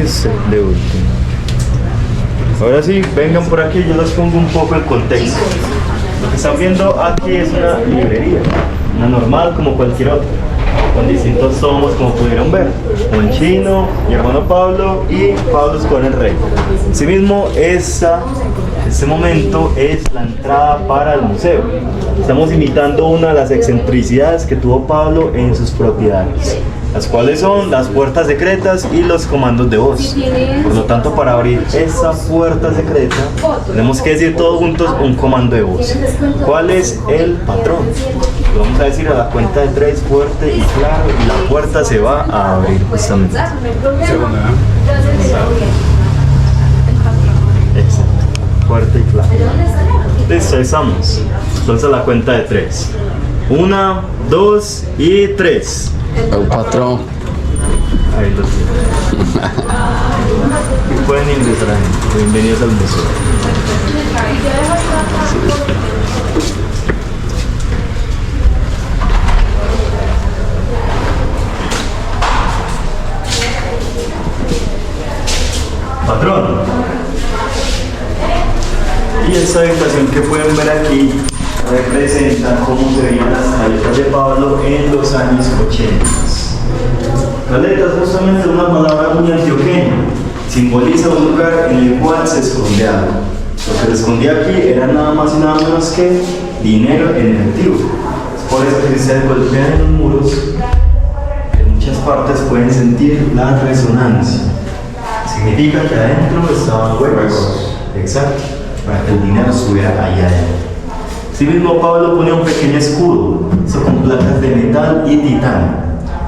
este de último. Ahora sí, vengan por aquí, yo los pongo un poco en contexto. Lo que están viendo aquí es una librería, una normal como cualquier otra, con distintos tomos como pudieron ver, como el chino, mi hermano Pablo y Pablo con el Rey. Asimismo, este momento es la entrada para el museo. Estamos imitando una de las excentricidades que tuvo Pablo en sus propiedades, las cuales son las puertas secretas y los comandos de voz. Por lo tanto, para abrir esa puerta secreta, tenemos que decir todos juntos un comando de voz. ¿Cuál es el patrón? Lo vamos a decir a la cuenta de 3, fuerte y claro, y la puerta se va a abrir justamente. Segunda, Exacto. Fuerte y claro. Listo, ahí estamos. Entonces a la cuenta de 3. 1, 2 y 3. el patrón. Ahí lo tienen. Y pueden ingresar ahí. Bienvenidos al museo. Patrón. Y esta habitación que pueden ver aquí representa cómo se veían las caletas de Pablo en los años 80. Caletas justamente es una palabra muy antioqueña, simboliza un lugar en el cual se esconde algo. Lo que se escondía aquí era nada más y nada menos que dinero en efectivo. Es por eso que si ustedes golpean en los muros, en muchas partes pueden sentir la resonancia. Significa que adentro estaban huecos. Exacto, para que el dinero estuviera ahí adentro. Asimismo, Pablo ponía un pequeño escudo, eso con placas de metal y titanio,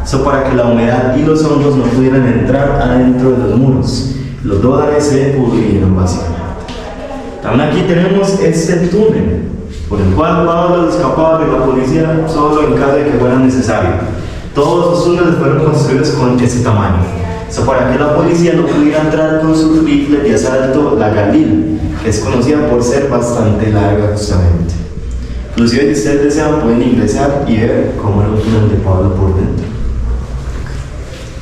eso para que la humedad y los hongos no pudieran entrar adentro de los muros. Los dólares se pudrieron básicamente. También aquí tenemos este túnel, por el cual Pablo escapaba de la policía solo en caso de que fuera necesario. Todos los túneles fueron construidos con ese tamaño, eso para que la policía no pudiera entrar con sus rifles de asalto, la Galil, que es conocida por ser bastante larga justamente. Inclusive si ustedes desean pueden ingresar y ver cómo era el túnel de Pablo por dentro.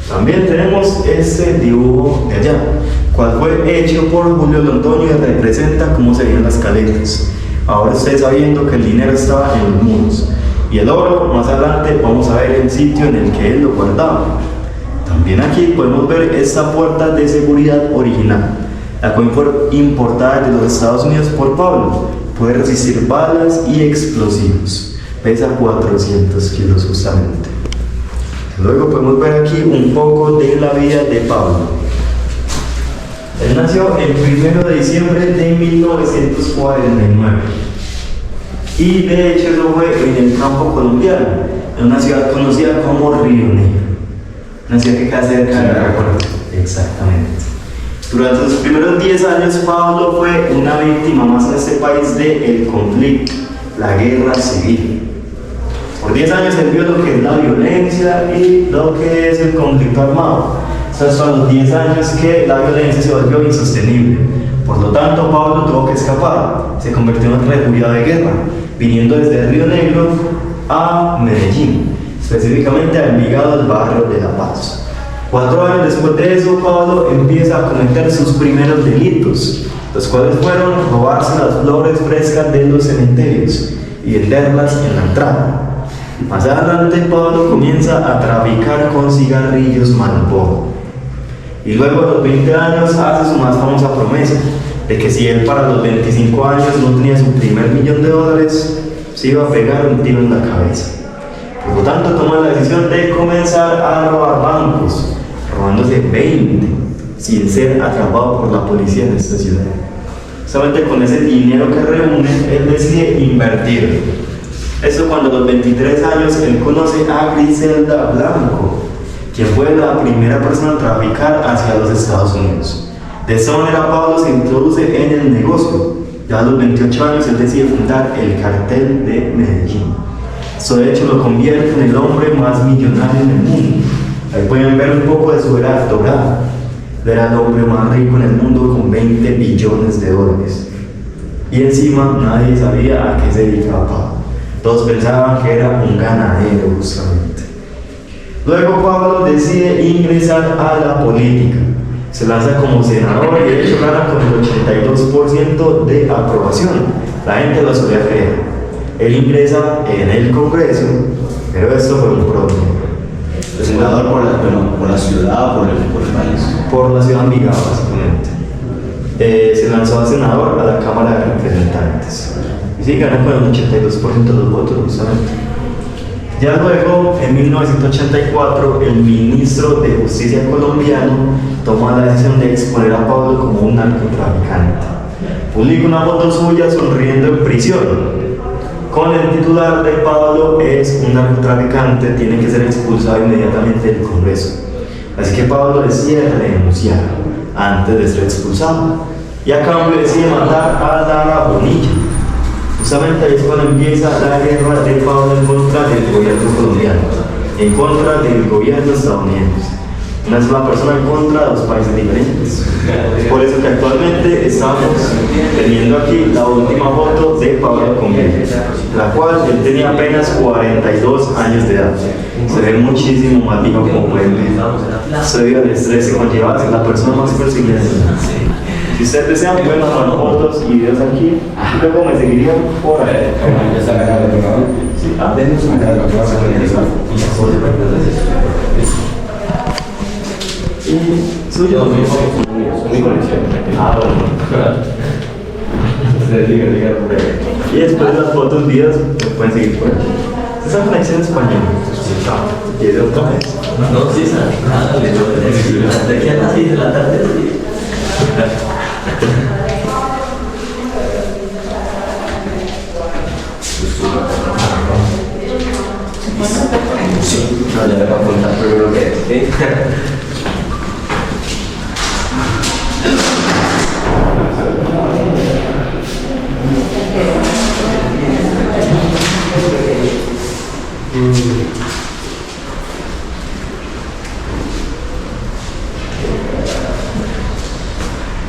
También tenemos este dibujo de allá, cual fue hecho por Julio Londoño y representa cómo se veían las caletas. Ahora ustedes sabiendo que el dinero estaba en los muros y el oro, más adelante vamos a ver el sitio en el que él lo guardaba. También aquí podemos ver esta puerta de seguridad original, la cual fue importada de los Estados Unidos por Pablo. Puede resistir balas y explosivos. Pesa 400 kilos justamente. Luego podemos ver aquí un poco de la vida de Pablo. Él nació el 1 de diciembre de 1949. Y de hecho eso fue en el campo colombiano, en una ciudad conocida como Río Negro. Una ciudad que queda cerca de la Colombia. Exactamente. Durante sus primeros 10 años, Pablo fue una víctima más en este país del conflicto, la guerra civil. Por 10 años él vio lo que es la violencia y lo que es el conflicto armado. Estos son los 10 años que la violencia se volvió insostenible. Por lo tanto, Pablo tuvo que escapar. Se convirtió en un refugiado de guerra, viniendo desde Río Negro a Medellín, específicamente a Envigado, del barrio de La Paz. 4 años después de eso, Pablo empieza a cometer sus primeros delitos, los cuales fueron robarse las flores frescas de los cementerios y venderlas en la entrada. Más adelante, Pablo comienza a traficar con cigarrillos Marlboro. Y luego, a los 20 años, hace su más famosa promesa, de que si él para los 25 años no tenía su primer $1.000.000, se iba a pegar un tiro en la cabeza. Por lo tanto, toma la decisión de comenzar a robar bancos, robándose 20, sin ser atrapado por la policía en esta ciudad. Solamente con ese dinero que reúne, él decide invertirlo. Eso cuando a los 23 años él conoce a Griselda Blanco, quien fue la primera persona a traficar hacia los Estados Unidos. De esta manera Pablo se introduce en el negocio. Ya a los 28 años él decide fundar el cartel de Medellín. Eso de hecho lo convierte en el hombre más millonario en el mundo. Ahí pueden ver un poco de su era dorada. Era el hombre más rico en el mundo con $20 billones. Y encima nadie sabía a qué se dedicaba Pablo. Todos pensaban que era un ganadero justamente. Luego Pablo decide ingresar a la política. Se lanza como senador y de hecho gana con el 82% de aprobación. La gente lo solía creer. Él ingresa en el Congreso, pero esto fue un problema. Senador por la ciudad, por el país. Por la ciudad de Envigado, básicamente. Se lanzó a senador a la Cámara de Representantes. Y sí, gana con el 82% de los votos, justamente. Ya luego, en 1984, el ministro de Justicia colombiano toma la decisión de exponer a Pablo como un narcotraficante. Publica una foto suya sonriendo en prisión, con el titular de Pablo es un narcotraficante, tiene que ser expulsado inmediatamente del Congreso. Así que Pablo decide renunciar antes de ser expulsado y a cambio decide matar a Lara Bonilla. Justamente ahí es cuando empieza la guerra de Pablo en contra del gobierno colombiano, en contra del gobierno estadounidense. Una sola persona en contra de dos países diferentes. Por eso que actualmente estamos teniendo aquí la última foto de Pablo Convite, la cual él tenía apenas 42 años de edad. Se ve muchísimo más viejo, como pueden ver. Se debido al estrés que conlleva a ser la persona más perseguida. Si ustedes desean, pueden tomar fotos y videos aquí. Y luego me seguirían por ahí. Sí, denos una cara de y suyo mi colección. Ah, bueno. Y después de las fotos, videos, me pueden seguir por aquí. Esta es una conexión española. ¿Y de otra vez? No, sí, nada, de aquí a las 6 de la tarde. No, le voy a apuntar primero que es.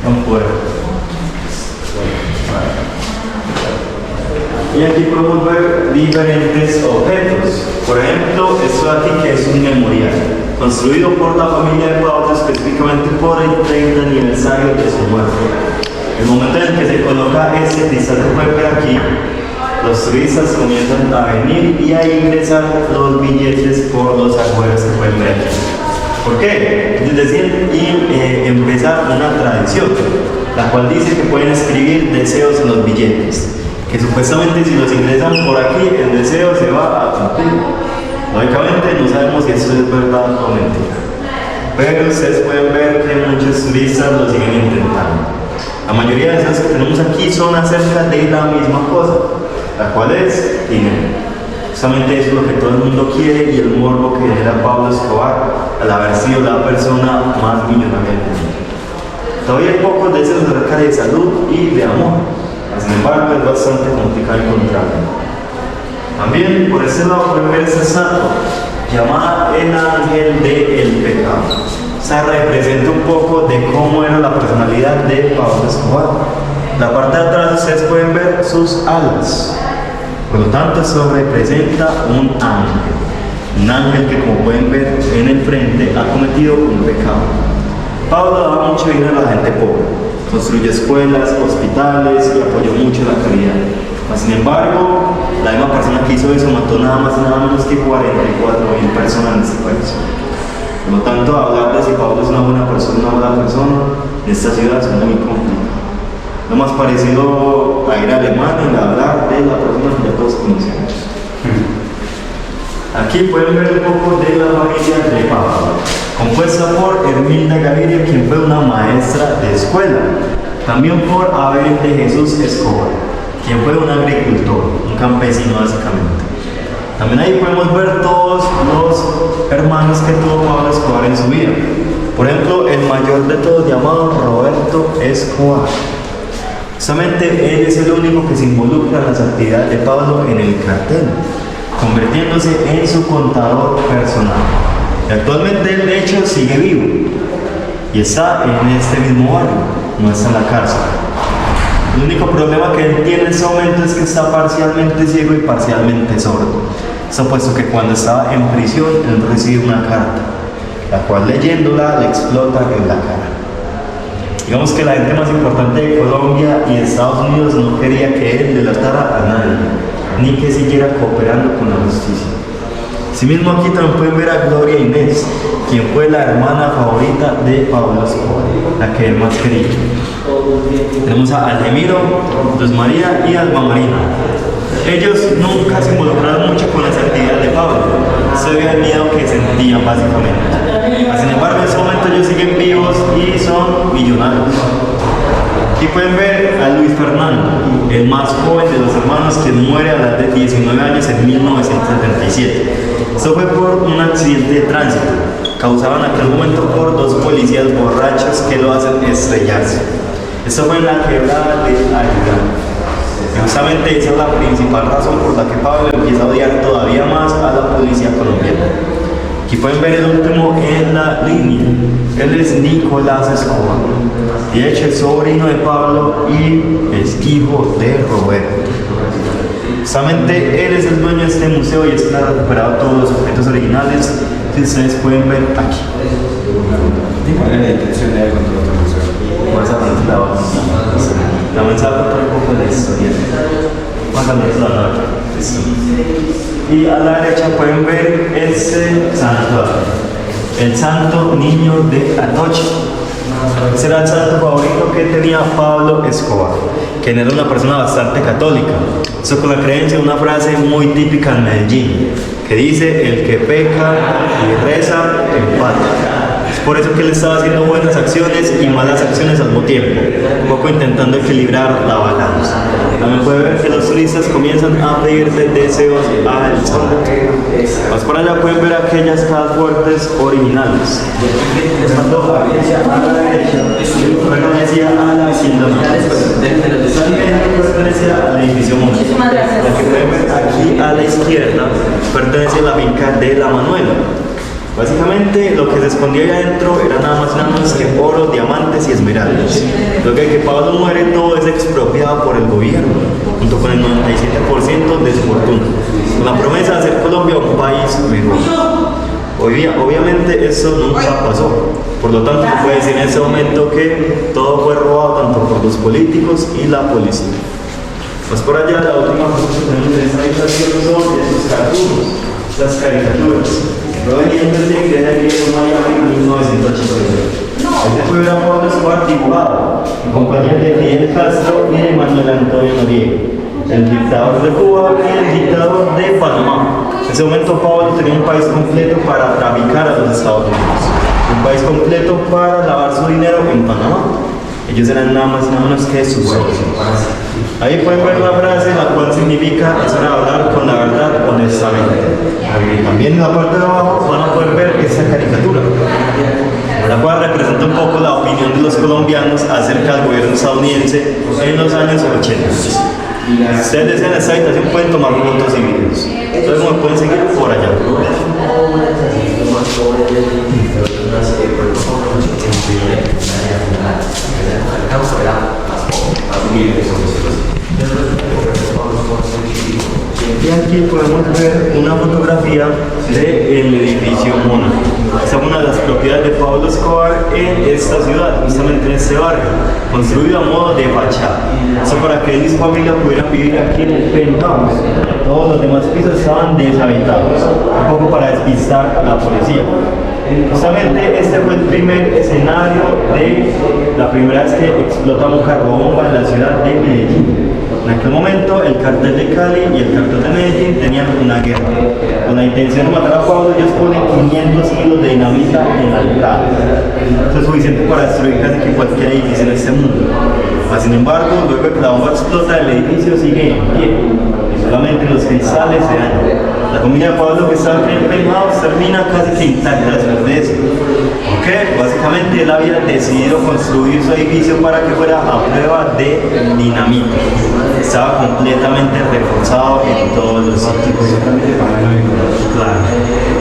No puedo. Y aquí podemos ver diferentes objetos. Por ejemplo, esto de aquí que es un memorial, construido por la familia de Pablo específicamente por el 30 aniversario de su muerte. El momento en el que se coloca este cristal que pueden ver aquí, los turistas comienzan a venir y a ingresar los billetes por los agujeros que pueden ver aquí. ¿Por qué? Es decir, y empezar una tradición, la cual dice que pueden escribir deseos en los billetes, que supuestamente si los ingresan por aquí, el deseo se va a cumplir. Lógicamente no sabemos si eso es verdad o mentira, pero ustedes pueden ver que muchos turistas lo siguen intentando. La mayoría de esas que tenemos aquí son acerca de la misma cosa, la cual es dinero. Justamente eso es lo que todo el mundo quiere y el morbo que genera Pablo Escobar al haber sido la persona más millonaria del mundo. Todavía hay pocos deseos acerca de salud y de amor, sin embargo es bastante complicado encontrarlo. También por ese lado pueden ver esta estatua llamada el ángel del pecado. Esta representa un poco de cómo era la personalidad de Pablo Escobar. La parte de atrás ustedes pueden ver sus alas. Por lo tanto, eso representa un ángel que, como pueden ver en el frente, ha cometido un pecado. Pablo daba mucho dinero a la gente pobre, construyó escuelas, hospitales y apoyó mucho la caridad. Sin embargo, la misma persona que hizo eso mató nada más y nada menos que 44.000 personas en este país. Por lo tanto, hablar de si Pablo es una buena persona o una mala persona en esta ciudad es muy complicado. Lo más parecido a ir a Alemania y hablar de la persona que ya todos conocemos. Aquí pueden ver un poco de la familia de Pablo, compuesta por Hermilda Gaviria, quien fue una maestra de escuela, también por Abel de Jesús Escobar, quien fue un agricultor, un campesino básicamente. También ahí podemos ver todos los hermanos que tuvo Pablo Escobar en su vida. Por ejemplo, el mayor de todos, llamado Roberto Escobar. Justamente él es el único que se involucra en las actividades de Pablo en el cartel, convirtiéndose en su contador personal. Y actualmente él de hecho sigue vivo y está en este mismo barrio, no está en la cárcel. El único problema que él tiene en este momento es que está parcialmente ciego y parcialmente sordo. Eso puesto que cuando estaba en prisión él recibe una carta, la cual leyéndola le explota en la cara. Digamos que la gente más importante de Colombia y de Estados Unidos no quería que él delatara a nadie, ni que siguiera cooperando con la justicia. Asimismo, aquí también pueden ver a Gloria Inés, quien fue la hermana favorita de Pablo Escobar, la que él más quería. Tenemos a Aldemiro, Luz María y Alma Marina. Ellos nunca se involucraron mucho con las actividades de Pablo, se veía el miedo que sentían básicamente. Sin embargo, en ese momento ellos siguen vivos y son millonarios. Aquí pueden ver a Luis Fernando, el más joven de los hermanos, que muere a la edad de 19 años en 1977. Esto fue por un accidente de tránsito, causado en aquel momento por dos policías borrachos que lo hacen estrellarse. Esto fue en la quebrada de Aguilar. Justamente esa es la principal razón por la que Pablo empieza a odiar todavía más a la policía colombiana. Aquí pueden ver el último en la línea. Él es Nicolás Escobar. De hecho, es sobrino de Pablo y es hijo de Roberto. Justamente él es el dueño de este museo y es quien ha recuperado todos los objetos originales que ustedes pueden ver aquí. ¿Cuál es la intención de él con todo este museo? Más adelante la mensaje contar un poco de la historia. Más adelante la y a la derecha pueden ver este santuario, el Santo Niño de Atocha. Ese era el santo favorito que tenía Pablo Escobar, quien era una persona bastante católica. Eso con la creencia de una frase muy típica en Medellín, que dice: el que peca y reza, empata. Es por eso que él estaba haciendo buenas acciones y malas acciones al mismo tiempo, un poco intentando equilibrar la balanza. También puede ver que los turistas comienzan a pedirle deseos al santo. Más por allá pueden ver aquellas cajas fuertes originales. Estando a la derecha, pertenecía a la hacienda. Pertenecía al edificio Monte. La que pueden ver aquí a la izquierda pertenece a la finca de La Manuela. Básicamente lo que se escondía ahí adentro era nada más y nada menos que oro, diamantes y esmeraldas. Lo que Pablo muere todo es expropiado por el gobierno, junto con el 97% de su fortuna, con la promesa de hacer Colombia un país mejor. Obviamente eso nunca pasó, por lo tanto se puede decir en ese momento que todo fue robado tanto por los políticos y la policía. Pues por allá la última cosa que tenemos en esta habitación son estos cartoons, las caricaturas. Provenientes de Grecia griego Miami en 1989. Este fue un Pablo Escobar dibujado en compañía de Fidel Castro y de Manuel Antonio Noriega, el dictador de Cuba y el dictador de Panamá. En ese momento Pablo tenía un país completo para traficar a los Estados Unidos, un país completo para lavar su dinero en Panamá. Ellos eran nada más y nada menos que sus socios. Ahí pueden ver la frase, la cual significa: es hora de hablar con la verdad honestamente. También en la parte de abajo van a poder ver esta caricatura, la cual representa un poco la opinión de los colombianos acerca del gobierno estadounidense en los años 80. Si ustedes desean esta habitación pueden tomar fotos y videos. Entonces me pueden seguir por allá. Y aquí podemos ver una fotografía del edificio Mónaco. Esta es una de las propiedades de Pablo Escobar en esta ciudad, justamente en este barrio, construido a modo de fachada. Eso para que él y su familia pudieran vivir aquí en el penthouse. Todos los demás pisos estaban deshabitados, un poco para despistar a la policía. Justamente este fue el primer escenario de la primera vez que explota un carrobomba en la ciudad de Medellín. En aquel momento el cartel de Cali y el cartel de Medellín tenían una guerra. Con la intención de matar a Pablo, ellos ponen 500 kilos de dinamita en la entrada. Eso es suficiente para destruir casi que cualquier edificio en este mundo. Sin embargo, luego de que la bomba explota, el edificio sigue en pie. Solamente los cristales se dañan. La familia de Pablo, que estaba en el penthouse, termina casi que intacta después de eso. ¿Por qué? Básicamente él había decidido construir su edificio para que fuera a prueba de dinamita. Estaba completamente reforzado en todos los sitios. Claro,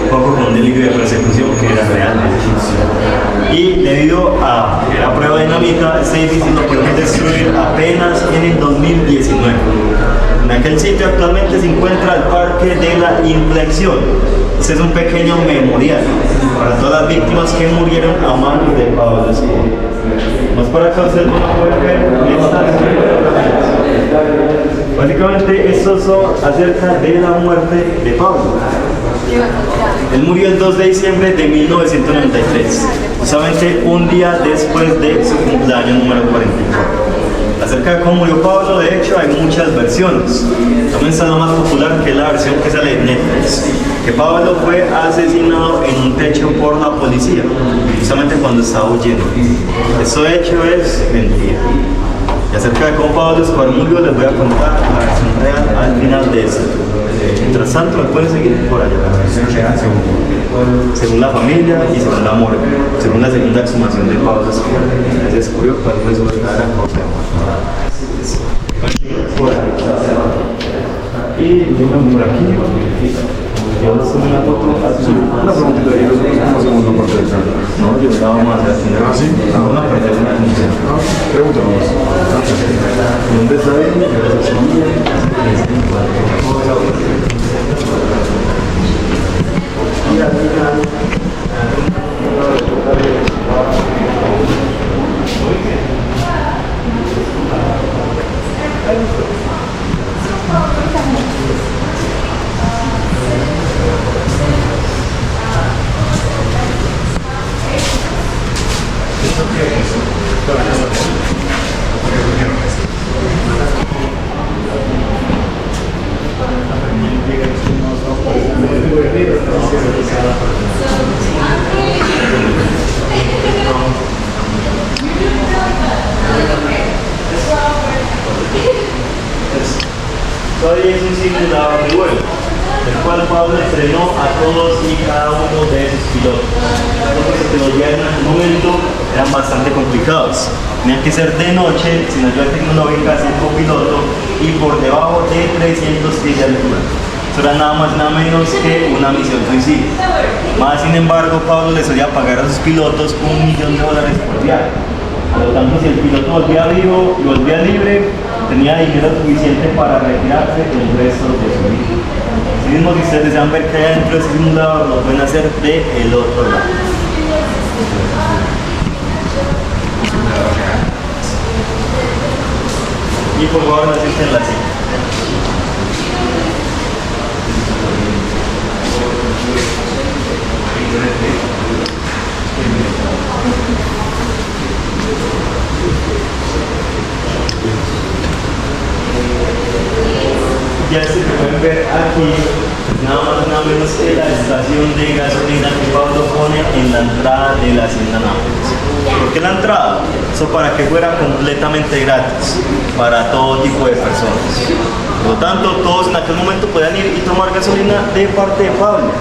un poco con un delirio de persecución que era real. Y debido a que era prueba de dinamita, este edificio lo pudimos destruir apenas en el 2019. En aquel sitio actualmente se encuentra el Parque de la Inflexión. Este es un pequeño memorial para todas las víctimas que murieron a manos de Pablo Escobar. Más por acá ustedes van a poder ver estas. Básicamente estos son acerca de la muerte de Pablo. Él murió el 2 de diciembre de 1993, justamente un día después de su cumpleaños número 44. Acerca de cómo murió Pablo, de hecho, hay muchas versiones. También está la más popular, que es la versión que sale de Netflix, que Pablo fue asesinado en un techo por la policía, justamente cuando estaba huyendo. Eso de hecho es mentira. Y acerca de cómo Pablo Escobar murió, les voy a contar la versión real al final de esto. Mientras tanto, me pueden seguir por allá. Según la familia y según la morgue, según la segunda exhumación de Pablo Escobar, se descubrió cuál fue su verdadera causa de muerte. Y vengan por aquí. Yo les tomo una foto azul. Una preguntita, ¿y nosotros cómo hacemos la parte de acá? No, yo la vamos a hacer. ¿Ah, sí? Una parte de una función. Pregunta nomás. ¿Dónde está ahí? Todavía es un simulador de vuelo, el cual Pablo entrenó a todos y cada uno de sus pilotos. Los que los días en aquel momento eran bastante complicados. Tenían que ser de noche, sin ayuda tecnológica, sin copiloto y por debajo de 300 pies de altura. Eso era nada más nada menos que una misión suicida. Más sin embargo, Pablo le solía pagar a sus pilotos $1.000.000 por viaje. Por lo tanto, si el piloto volvía vivo y volvía libre, tenía dinero suficiente para retirarse el resto de su vida. Si mismo, si ustedes desean ver qué hay dentro de ese simulador, lo pueden hacer del otro lado. Y por favor, no sienten la silla. Ya se pueden ver aquí, nada más nada menos que la estación de gasolina que Pablo pone en la entrada de la hacienda Nápoles. ¿Por qué la entrada? Eso para que fuera completamente gratis para todo tipo de personas. Por lo tanto, todos en aquel momento podían ir y tomar gasolina de parte de Pablo.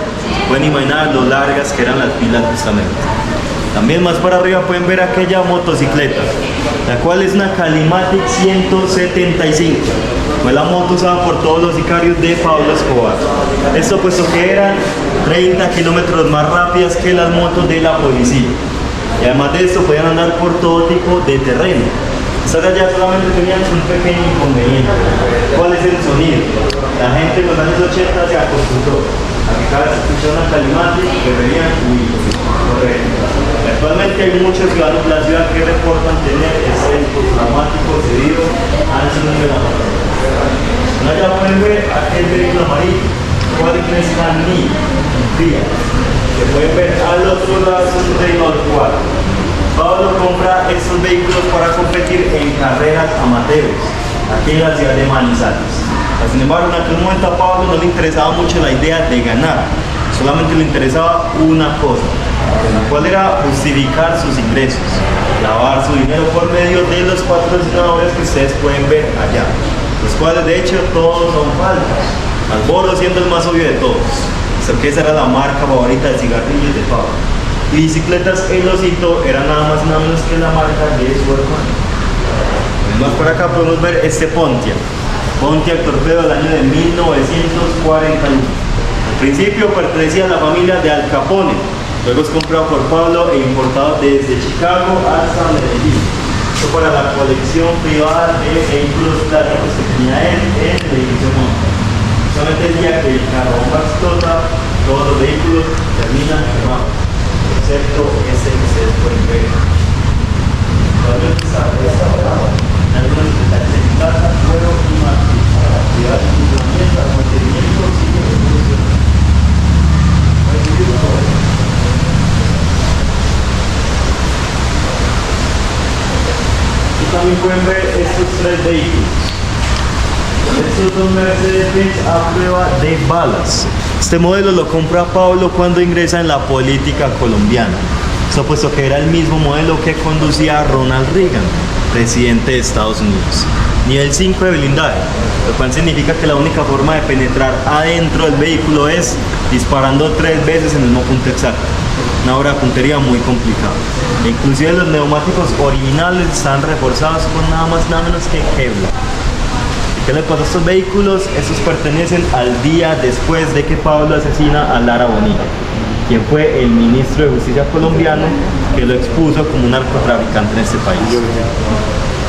Pueden imaginar lo largas que eran las filas justamente. También más para arriba pueden ver aquella motocicleta, la cual es una Calimatic 175. Fue la moto usada por todos los sicarios de Pablo Escobar. Esto puesto que eran 30 kilómetros más rápidas que las motos de la policía. Y además de esto podían andar por todo tipo de terreno. Estas de allá solamente tenían un pequeño inconveniente. ¿Cuál es el sonido? La gente en los años 80 se acostumbró a que cada vez que escuchaba una Calimatic que venían huir. Correcto. Actualmente hay muchos ciudadanos de la ciudad que reportan tener escépticos traumáticos debido a ese número de la moto. Allá pueden ver aquel vehículo amarillo, cual es Canny, que pueden ver al otro lado es un Renault 4. Pablo compra estos vehículos para competir en carreras amateurs, aquí en la ciudad de Manizales. Sin embargo, en aquel momento a Pablo no le interesaba mucho la idea de ganar, solamente le interesaba una cosa, la cual era justificar sus ingresos, lavar su dinero por medio de los patrocinadores que ustedes pueden ver allá, los cuales de hecho todos son falsos, Marlboro siendo el más obvio de todos, porque esa era la marca favorita de cigarrillos de Pablo. Y bicicletas El Osito era nada más y nada menos que la marca de su hermano. Más por acá podemos ver este Pontiac Torpedo del año de 1941. Al principio pertenecía a la familia de Al Capone, luego es comprado por Pablo e importado desde Chicago hasta Medellín. Esto para la colección privada de vehículos clásicos que tenía él en el edificio Monte. Solamente el día que el carro explota, todos los vehículos terminan quemados, excepto ese que ustedes pueden ver. aquí pueden ver estos tres vehículos. Estos son Mercedes-Benz a prueba de balas. Este modelo lo compra Pablo cuando ingresa en la política colombiana. Esto puesto que era el mismo modelo que conducía Ronald Reagan, presidente de Estados Unidos. Nivel 5 de blindaje, lo cual significa que la única forma de penetrar adentro del vehículo es disparando 3 veces en el mismo punto exacto. Una obra de puntería muy complicada. E inclusive los neumáticos originales están reforzados con nada más nada menos que Kevlar. ¿Qué le pasa a estos vehículos? Estos pertenecen al día después de que Pablo asesina a Lara Bonilla, quien fue el ministro de Justicia colombiano que lo expuso como un narcotraficante en este país.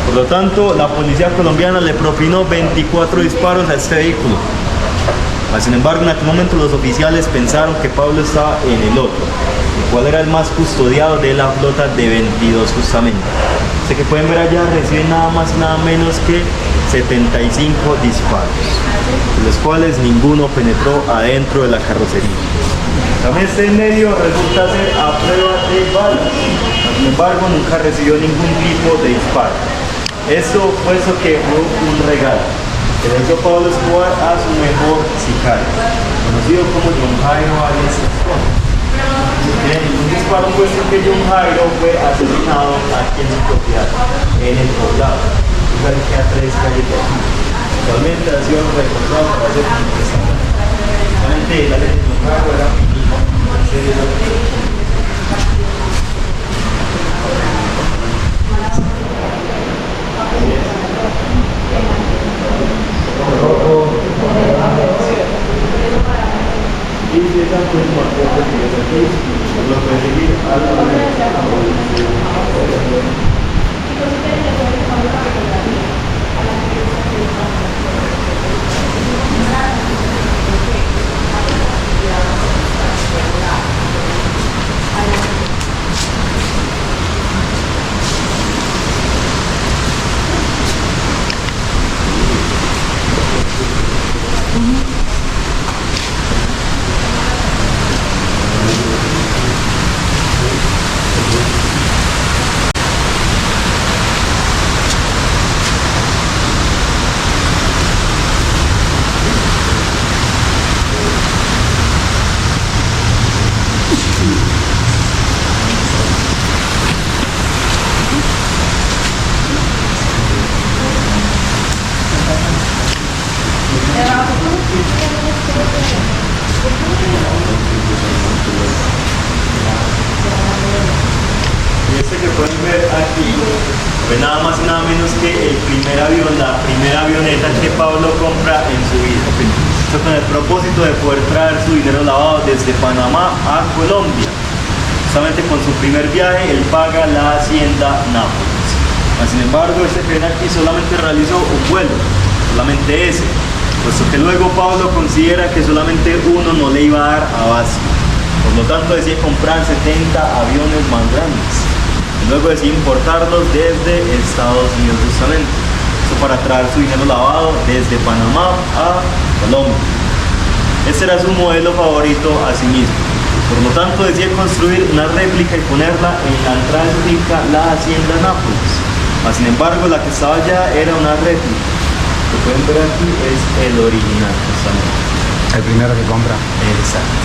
Por lo tanto, la policía colombiana le propinó 24 disparos a este vehículo. Sin embargo, en aquel momento los oficiales pensaron que Pablo estaba en el otro, el cual era el más custodiado de la flota de 22 justamente. Este que pueden ver allá recibe nada más y nada menos que 75 disparos, de los cuales ninguno penetró adentro de la carrocería. También este en medio resulta ser a prueba de balas, sin embargo nunca recibió ningún tipo de disparo. Esto puesto que fue un regalo que le hizo Pablo Escobar a su mejor sicario, conocido como John Jairo alias Escobar. Un disparo puesto que John Jairo fue asesinado aquí en su propiedad, en el poblado, lugar que a 3 calles de aquí. Actualmente ha sido recordado para hacer un restaurante. Realmente la ley de John Jairo era finita. Y si esa pues marcó que tienes aquí, lo puedes seguir a pues nada más y nada menos que el primer avión, la primera avioneta que Pablo compra en su vida. Esto con el propósito de poder traer su dinero lavado desde Panamá a Colombia. Justamente con su primer viaje, él paga la hacienda Nápoles. Sin embargo, este tren aquí solamente realizó un vuelo, solamente ese, puesto que luego Pablo considera que solamente uno no le iba a dar abasto. Por lo tanto, decide comprar 70 aviones más grandes. Luego decide importarlos desde Estados Unidos justamente. Esto para traer su dinero lavado desde Panamá a Colombia. Este era su modelo favorito a sí mismo. Por lo tanto, decide construir una réplica y ponerla en la entrada de su finca, la hacienda Nápoles. Sin embargo, la que estaba allá era una réplica. Lo que pueden ver aquí es el original justamente. El primero que compra. Exacto.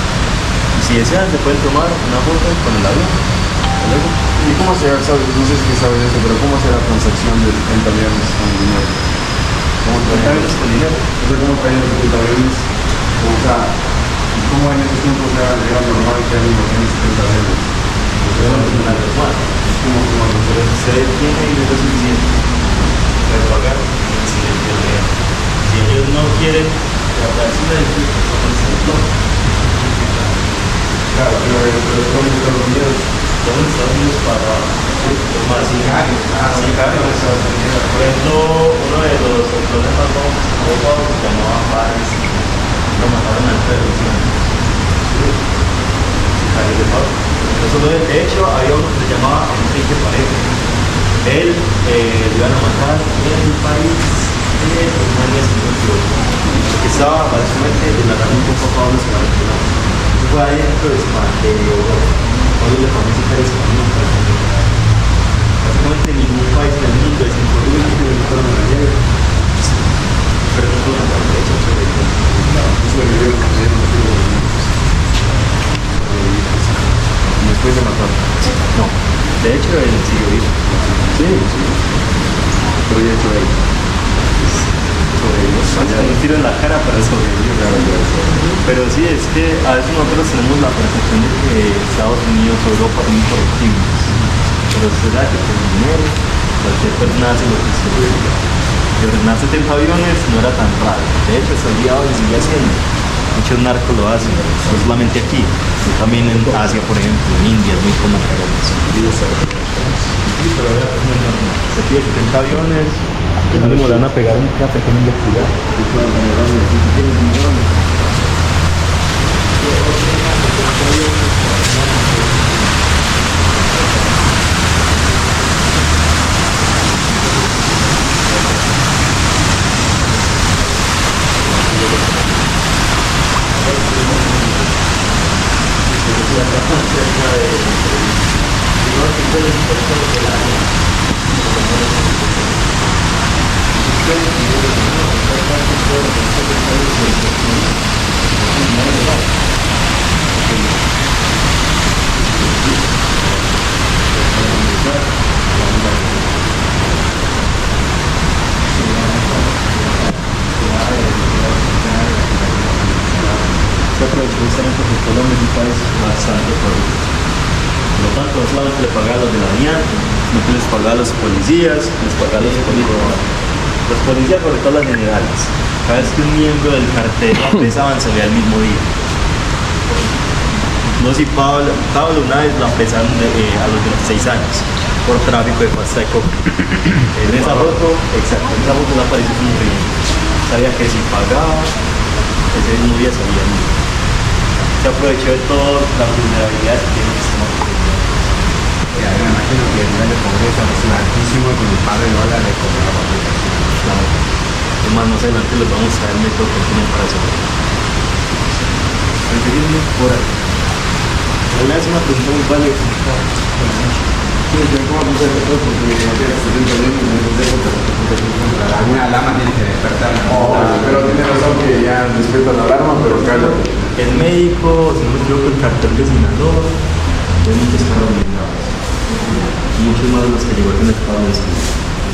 Y si desean, se pueden tomar una foto con el avión. ¿Y cómo se sabe? No sé si sabes eso, pero ¿cómo se la transacción de 70 aviones con dinero? ¿Cómo traían Aviones con dinero. ¿Cómo traían los 70 aviones? O sea, ¿cómo en ese tiempo era normal que alguien lo tenía 70 aviones? Pero usted tiene dinero suficiente para pagar si ellos no quieren tratar su edificio, claro, pero ¿cómo Estados Unidos? todo en Estados Unidos para más sicarios. Por ejemplo, uno de los autores más famosos de Europa se llamaba Paris, lo mataron en televisión. Sicarios de Pablo. De hecho, había uno que se llamaba Enrique Pareja. Él lo iban a matar en París en Alemania 58. Que estaba básicamente delatando un poco a Pablo Escobar. Fue adentro de Europa. Pablo le pone sicarios españoles. Básicamente ningún país del mundo es Sí, sí. Pero ya hecho ahí. Un tiro en la cara para sobrevivir. Pero sí, es que a veces nosotros tenemos la percepción de que Estados Unidos o Europa son incorruptibles. Pero es verdad que con dinero cualquier persona hace lo que se quiere. Que ordenar 70 aviones no era tan raro. De hecho, hasta el día de hoy se sigue haciendo. Muchos narcos lo hacen, no solamente aquí, sino también en Asia, por ejemplo, en India es muy común que hagan eso. Sí, pero vea, es muy normal. Se pide 70 aviones, no le van a pegar un café con investigar. Justamente porque Colombia es un país bastante corrupto. Por lo tanto, no solamente le paga a los de la DIAN, sino que les paga a los policías, les paga a los políticos. Los policías, sobre todo las generales. Cada vez que un miembro del cartel apresaban, se veía el mismo día. No sé si Pablo una vez lo apresaron a los 26 años por tráfico de pasta de coca. En esa foto, exacto, en esa foto le apareció como un río. Sabía que si pagaba, ese mismo día salía libre. Se aprovechó de toda la vulnerabilidad que tiene el sistema. Me imagino que el nivel de pobreza es altísimo y con el par de dólares como la papita. Claro. Además, más adelante les vamos a dar el método que tienen para eso. Preferirme por ahí. Le hace una pregunta muy válida. Sí, yo como no sé porque no tiene 70 años, no Alguna alarma tiene que despertar. pero tiene razón que ya despierta la alarma, pero cállate. El médico, si no me equivoco, el cartel de Sinaloa, hay muchos carros blindados. Muchos más de los que llegó el mercado de esto.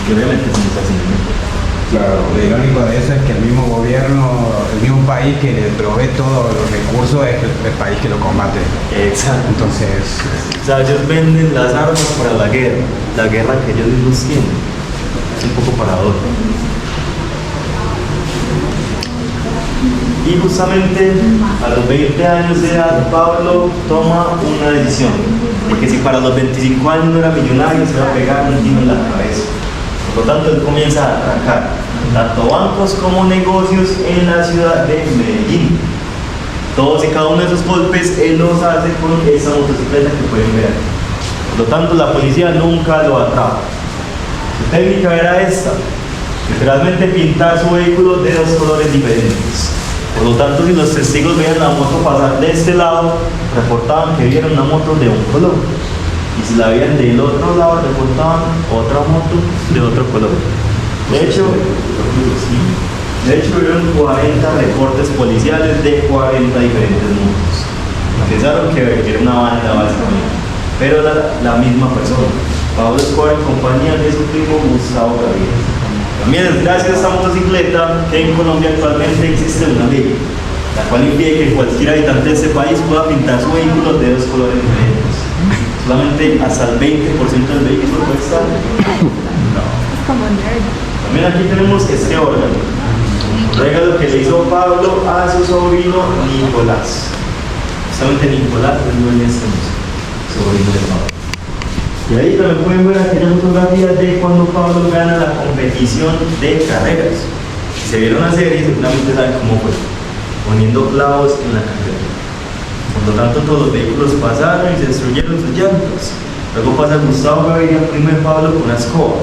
Que obviamente son muchas inmediatas. Claro, lo irónico de eso es que el mismo gobierno, el mismo país que le provee todos los recursos es el país que lo combate. Exacto. Entonces, O sea, ellos venden las armas para la guerra que ellos mismos tienen. Es un poco paradójico. Y justamente a los 20 años de edad, Pablo toma una decisión, de que si para los 25 años no era millonario, se va a pegar un tiro en la cabeza. Por lo tanto, él comienza a atracar tanto bancos como negocios en la ciudad de Medellín. Todos y cada uno de esos golpes él los hace con esa motocicleta que pueden ver. Por lo tanto, la policía nunca lo atrapa. Su técnica era esta: literalmente pintar su vehículo de dos colores diferentes. Por lo tanto, si los testigos veían la moto pasar de este lado, reportaban que vieron una moto de un color. Y si la veían del otro lado, reportaban otra moto de otro color. De hecho, hubieron 40 reportes policiales de 40 diferentes motos. Pensaron que era una banda básicamente, pero era la misma persona. Pablo Escobar en compañía de su primo Gustavo Gaviria. También es gracias a esta motocicleta que en Colombia actualmente existe una ley, la cual impide que cualquier habitante de este país pueda pintar su vehículo de dos colores diferentes. Solamente hasta el 20% del vehículo puede estar. No. También aquí tenemos este órgano, un regalo que le hizo Pablo a su sobrino Nicolás. Justamente Nicolás es el dueño de este museo, sobrino de Pablo. Y ahí también pueden ver aquellas fotografías de cuando Pablo gana la competición de carreras. Si se vieron la serie, seguramente saben cómo fue, poniendo clavos en la carretera. Por lo tanto, todos los vehículos pasaron y se destruyeron sus llantas. Luego pasa Gustavo Gaviria, primo de Pablo, con una escoba,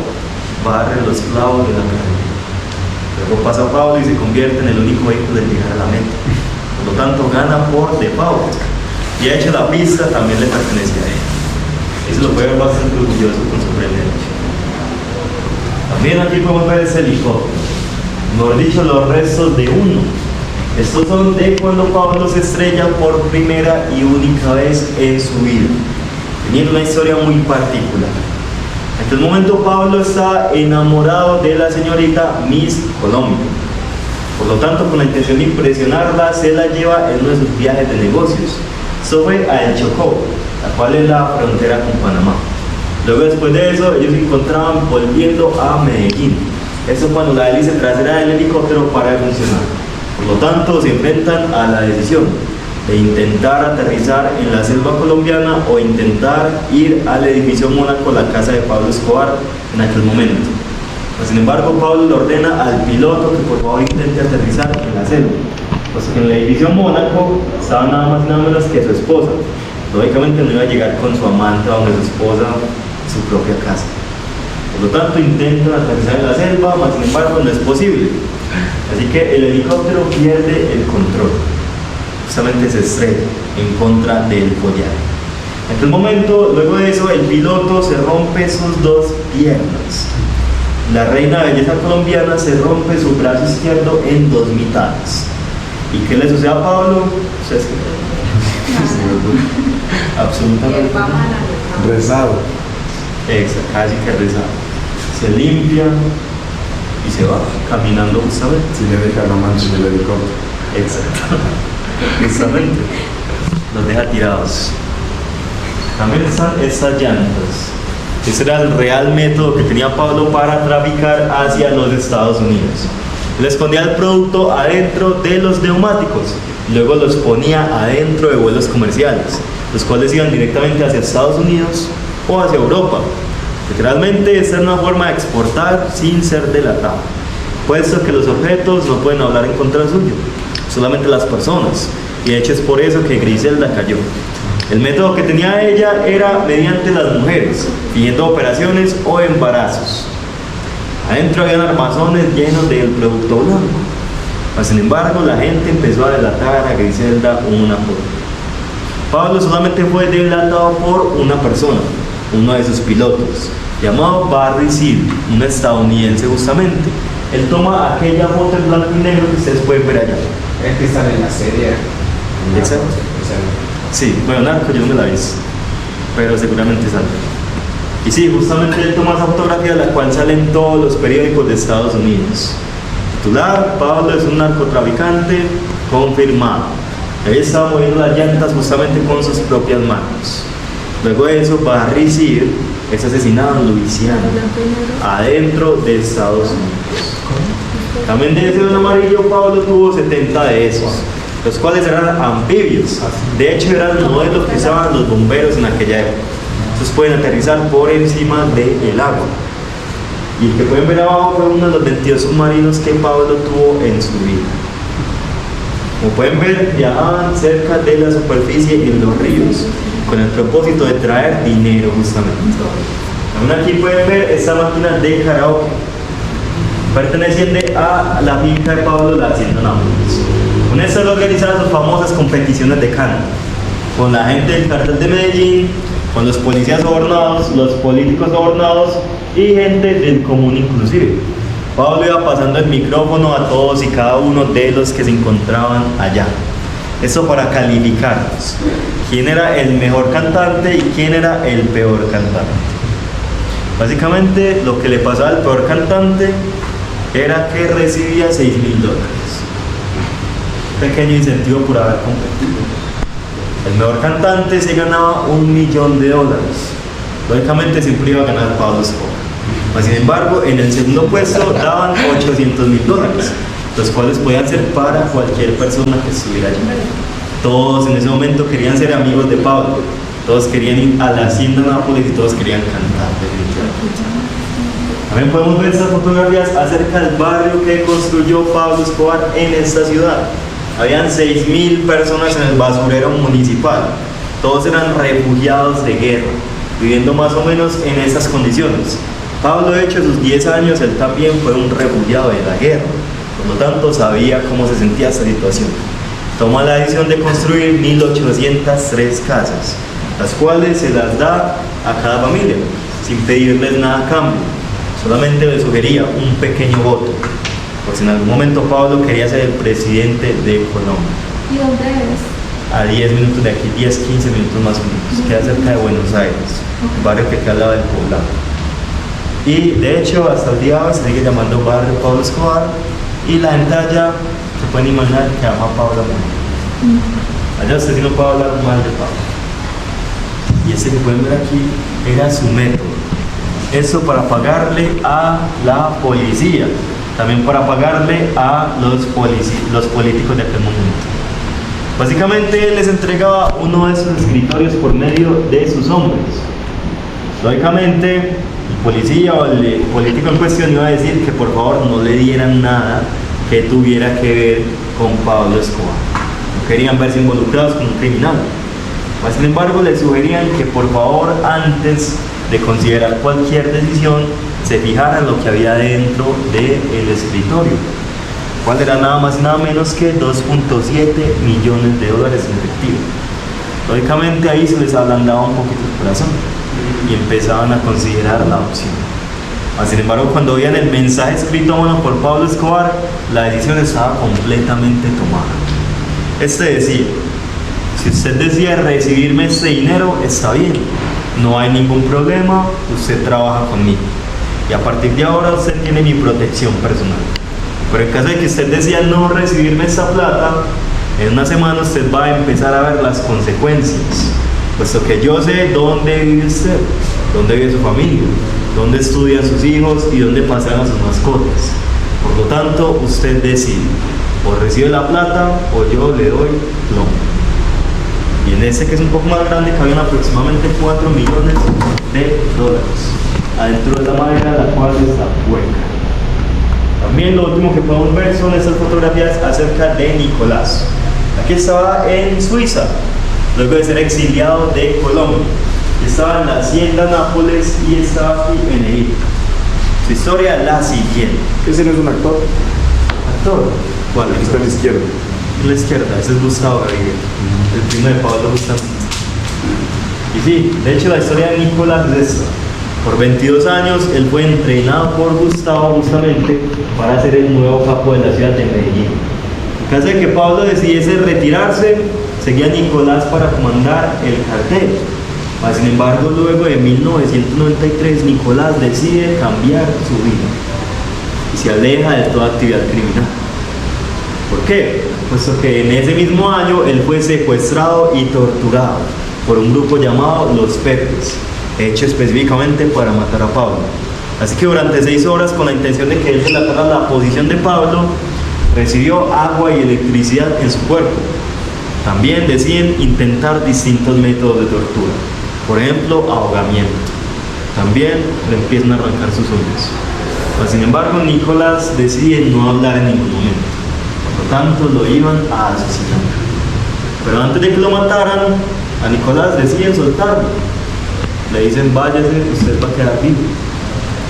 barre los clavos de la carretera. Luego pasa Pablo y se convierte en el único vehículo en llegar a la meta. Por lo tanto, gana por default. Y de hecho, la pista también le pertenece a él. Eso lo puede ver bastante orgulloso con su presencia. También aquí podemos ver ese helicóptero. Mejor dicho, los restos de uno. Estos son de cuando Pablo se estrella por primera y única vez en su vida. Tenía una historia muy particular. En aquel momento Pablo está enamorado de la señorita Miss Colombia. Por lo tanto, con la intención de impresionarla, se la lleva en uno de sus viajes de negocios. Eso fue a El Chocó, la cual es la frontera con Panamá. Luego, después de eso, ellos se encontraban volviendo a Medellín. Eso cuando la hélice trasera del helicóptero para de funcionar. Por lo tanto, se enfrentan a la decisión de intentar aterrizar en la selva colombiana o intentar ir al edificio Mónaco, la casa de Pablo Escobar, en aquel momento. Sin embargo, Pablo le ordena al piloto que por favor intente aterrizar en la selva, pues que en el edificio Mónaco estaba nada más y nada menos que su esposa. Lógicamente no iba a llegar con su amante o con su esposa a su propia casa. Por lo tanto, intentan aterrizar en la selva, mas sin embargo no es posible. Así que el helicóptero pierde el control. Justamente se estrella en contra del follaje. En aquel momento, luego de eso, el piloto se rompe sus dos piernas. La reina de belleza colombiana se rompe su brazo izquierdo en dos mitades. ¿Y qué le sucede a Pablo? Ustedes absolutamente Rezado. exacto, casi que rezado. Se limpia y se va caminando justamente. Si le deja la mancha en el helicóptero. Exacto. Justamente. Los deja tirados. También están estas llantas. Ese era el real método que tenía Pablo para traficar hacia los Estados Unidos. Le escondía el producto adentro de los neumáticos, luego los ponía adentro de vuelos comerciales, los cuales iban directamente hacia Estados Unidos o hacia Europa. Literalmente, esta es una forma de exportar sin ser delatado, puesto que los objetos no pueden hablar en contra suyo, solamente las personas, y de hecho es por eso que Griselda cayó. El método que tenía ella era mediante las mujeres, fingiendo operaciones o embarazos. Adentro habían armazones llenos del producto blanco. Mas, sin embargo, la gente empezó a delatar a Griselda una por una. Pablo solamente fue delatado por una persona, uno de sus pilotos, llamado Barry Seal, un estadounidense justamente. Él toma aquella foto en blanco y negro que ustedes pueden ver allá. Es que sale en la serie. Exacto. Sí, bueno, Narco yo no me la vi, pero seguramente sale. Y sí, justamente él toma esa fotografía, la cual sale en todos los periódicos de Estados Unidos. Titular: Pablo es un narcotraficante confirmado. Él estaba moviendo las llantas justamente con sus propias manos. Luego de eso, Barry Seal es asesinado en Luisiana, adentro de Estados Unidos. También de ese don amarillo, Pablo tuvo 70 de esos, los cuales eran anfibios. De hecho, eran modelos que usaban los bomberos en aquella época. Estos pueden aterrizar por encima del agua. Y el que pueden ver abajo fue uno de los 22 submarinos que Pablo tuvo en su vida. Como pueden ver, viajaban cerca de la superficie en los ríos, con el propósito de traer dinero justamente. También aquí pueden ver esta máquina de karaoke, perteneciente a la finca de Pablo, la Hacienda Nápoles. Con esto él organizaba sus famosas competiciones de canto, con la gente del cartel de Medellín, con los policías sobornados, los políticos sobornados y gente del común inclusive. Pablo iba pasando el micrófono a todos y cada uno de los que se encontraban allá. Eso para calificarlos. ¿Quién era el mejor cantante y quién era el peor cantante? Básicamente, lo que le pasaba al peor cantante era que recibía $6,000. Pequeño incentivo por haber competido. El mejor cantante se ganaba $1,000,000. Lógicamente siempre iba a ganar Pablo Escobar. Sin embargo, en el segundo puesto daban $800,000, los cuales podían ser para cualquier persona que estuviera allí. Todos en ese momento querían ser amigos de Pablo, todos querían ir a la Hacienda Nápoles y todos querían cantar. También podemos ver estas fotografías acerca del barrio que construyó Pablo Escobar en esta ciudad. Habían 6,000 personas en el basurero municipal. Todos eran refugiados de guerra, viviendo más o menos en esas condiciones. Pablo, de hecho, a sus 10 años, él también fue un refugiado de la guerra. Por lo tanto, sabía cómo se sentía esta situación. Toma la decisión de construir 1,803 casas, las cuales se las da a cada familia, sin pedirles nada a cambio. Solamente le sugería un pequeño voto, por si en algún momento Pablo quería ser el presidente de Colombia. ¿Y dónde es? A 10 minutos de aquí, 10-15 minutos más o menos. Queda cerca de Buenos Aires, el barrio que queda al lado del Poblado. Y de hecho, hasta el día de hoy se sigue llamando barrio Pablo Escobar. Y la gente allá, se pueden imaginar que ama a Pablo mucho. Allá usted sí no puede hablar mal de Pablo. Y ese que pueden ver aquí era su método. Eso para pagarle a la policía, también para pagarle a los políticos de aquel momento. Básicamente él les entregaba uno de sus escritorios por medio de sus hombres. Lógicamente el policía o el político en cuestión iba a decir que por favor no le dieran nada que tuviera que ver con Pablo Escobar. No querían verse involucrados con un criminal. Sin embargo, le sugerían que por favor, antes de considerar cualquier decisión, se fijaran lo que había dentro del escritorio, cuál era nada más y nada menos que 2.7 millones de dólares en efectivo. Lógicamente ahí se les ablandaba un poquito el corazón y empezaban a considerar la opción. Sin embargo, cuando veían el mensaje escrito a mano por Pablo Escobar, la decisión estaba completamente tomada. Este decía: si usted decide recibirme este dinero, está bien, no hay ningún problema, usted trabaja conmigo. Y a partir de ahora usted tiene mi protección personal. Pero en caso de que usted decida no recibirme esta plata, en una semana usted va a empezar a ver las consecuencias. Puesto que yo sé dónde vive usted, dónde vive su familia, dónde estudian sus hijos y dónde pasean a sus mascotas. Por lo tanto, usted decide, o recibe la plata o yo le doy plomo. Y en este, que es un poco más grande, cabían aproximadamente 4 millones de dólares adentro de la madera, la cual es la hueca. También lo último que podemos ver son estas fotografías acerca de Nicolás. Aquí estaba en Suiza, luego de ser exiliado de Colombia. Estaba en la hacienda Nápoles y estaba aquí en Egipto. Su historia es la siguiente. ¿Ese no es un actor? ¿Actor? ¿Cuál? El que está a la izquierda. A la izquierda, ese es Gustavo Gabriel, el primo de Pablo justamente. Y sí, de hecho la historia de Nicolás es esta. Por 22 años él fue entrenado por Gustavo justamente para ser el nuevo capo de la ciudad de Medellín. En caso de que Pablo decidiese retirarse, seguía Nicolás para comandar el cartel. Sin embargo, luego de 1993, Nicolás decide cambiar su vida y se aleja de toda actividad criminal. ¿Por qué? Puesto que en ese mismo año él fue secuestrado y torturado por un grupo llamado Los Pepes, hecho específicamente para matar a Pablo. Así que durante 6 horas, con la intención de que él delatara la posición de Pablo, recibió agua y electricidad en su cuerpo. También deciden intentar distintos métodos de tortura, por ejemplo, ahogamiento. También le empiezan a arrancar sus uñas. Sin embargo, Nicolás decide no hablar en ningún momento. Por lo tanto, lo iban a asesinar. Pero antes de que lo mataran, a Nicolás deciden soltarlo. Le dicen: váyase, usted va a quedar vivo.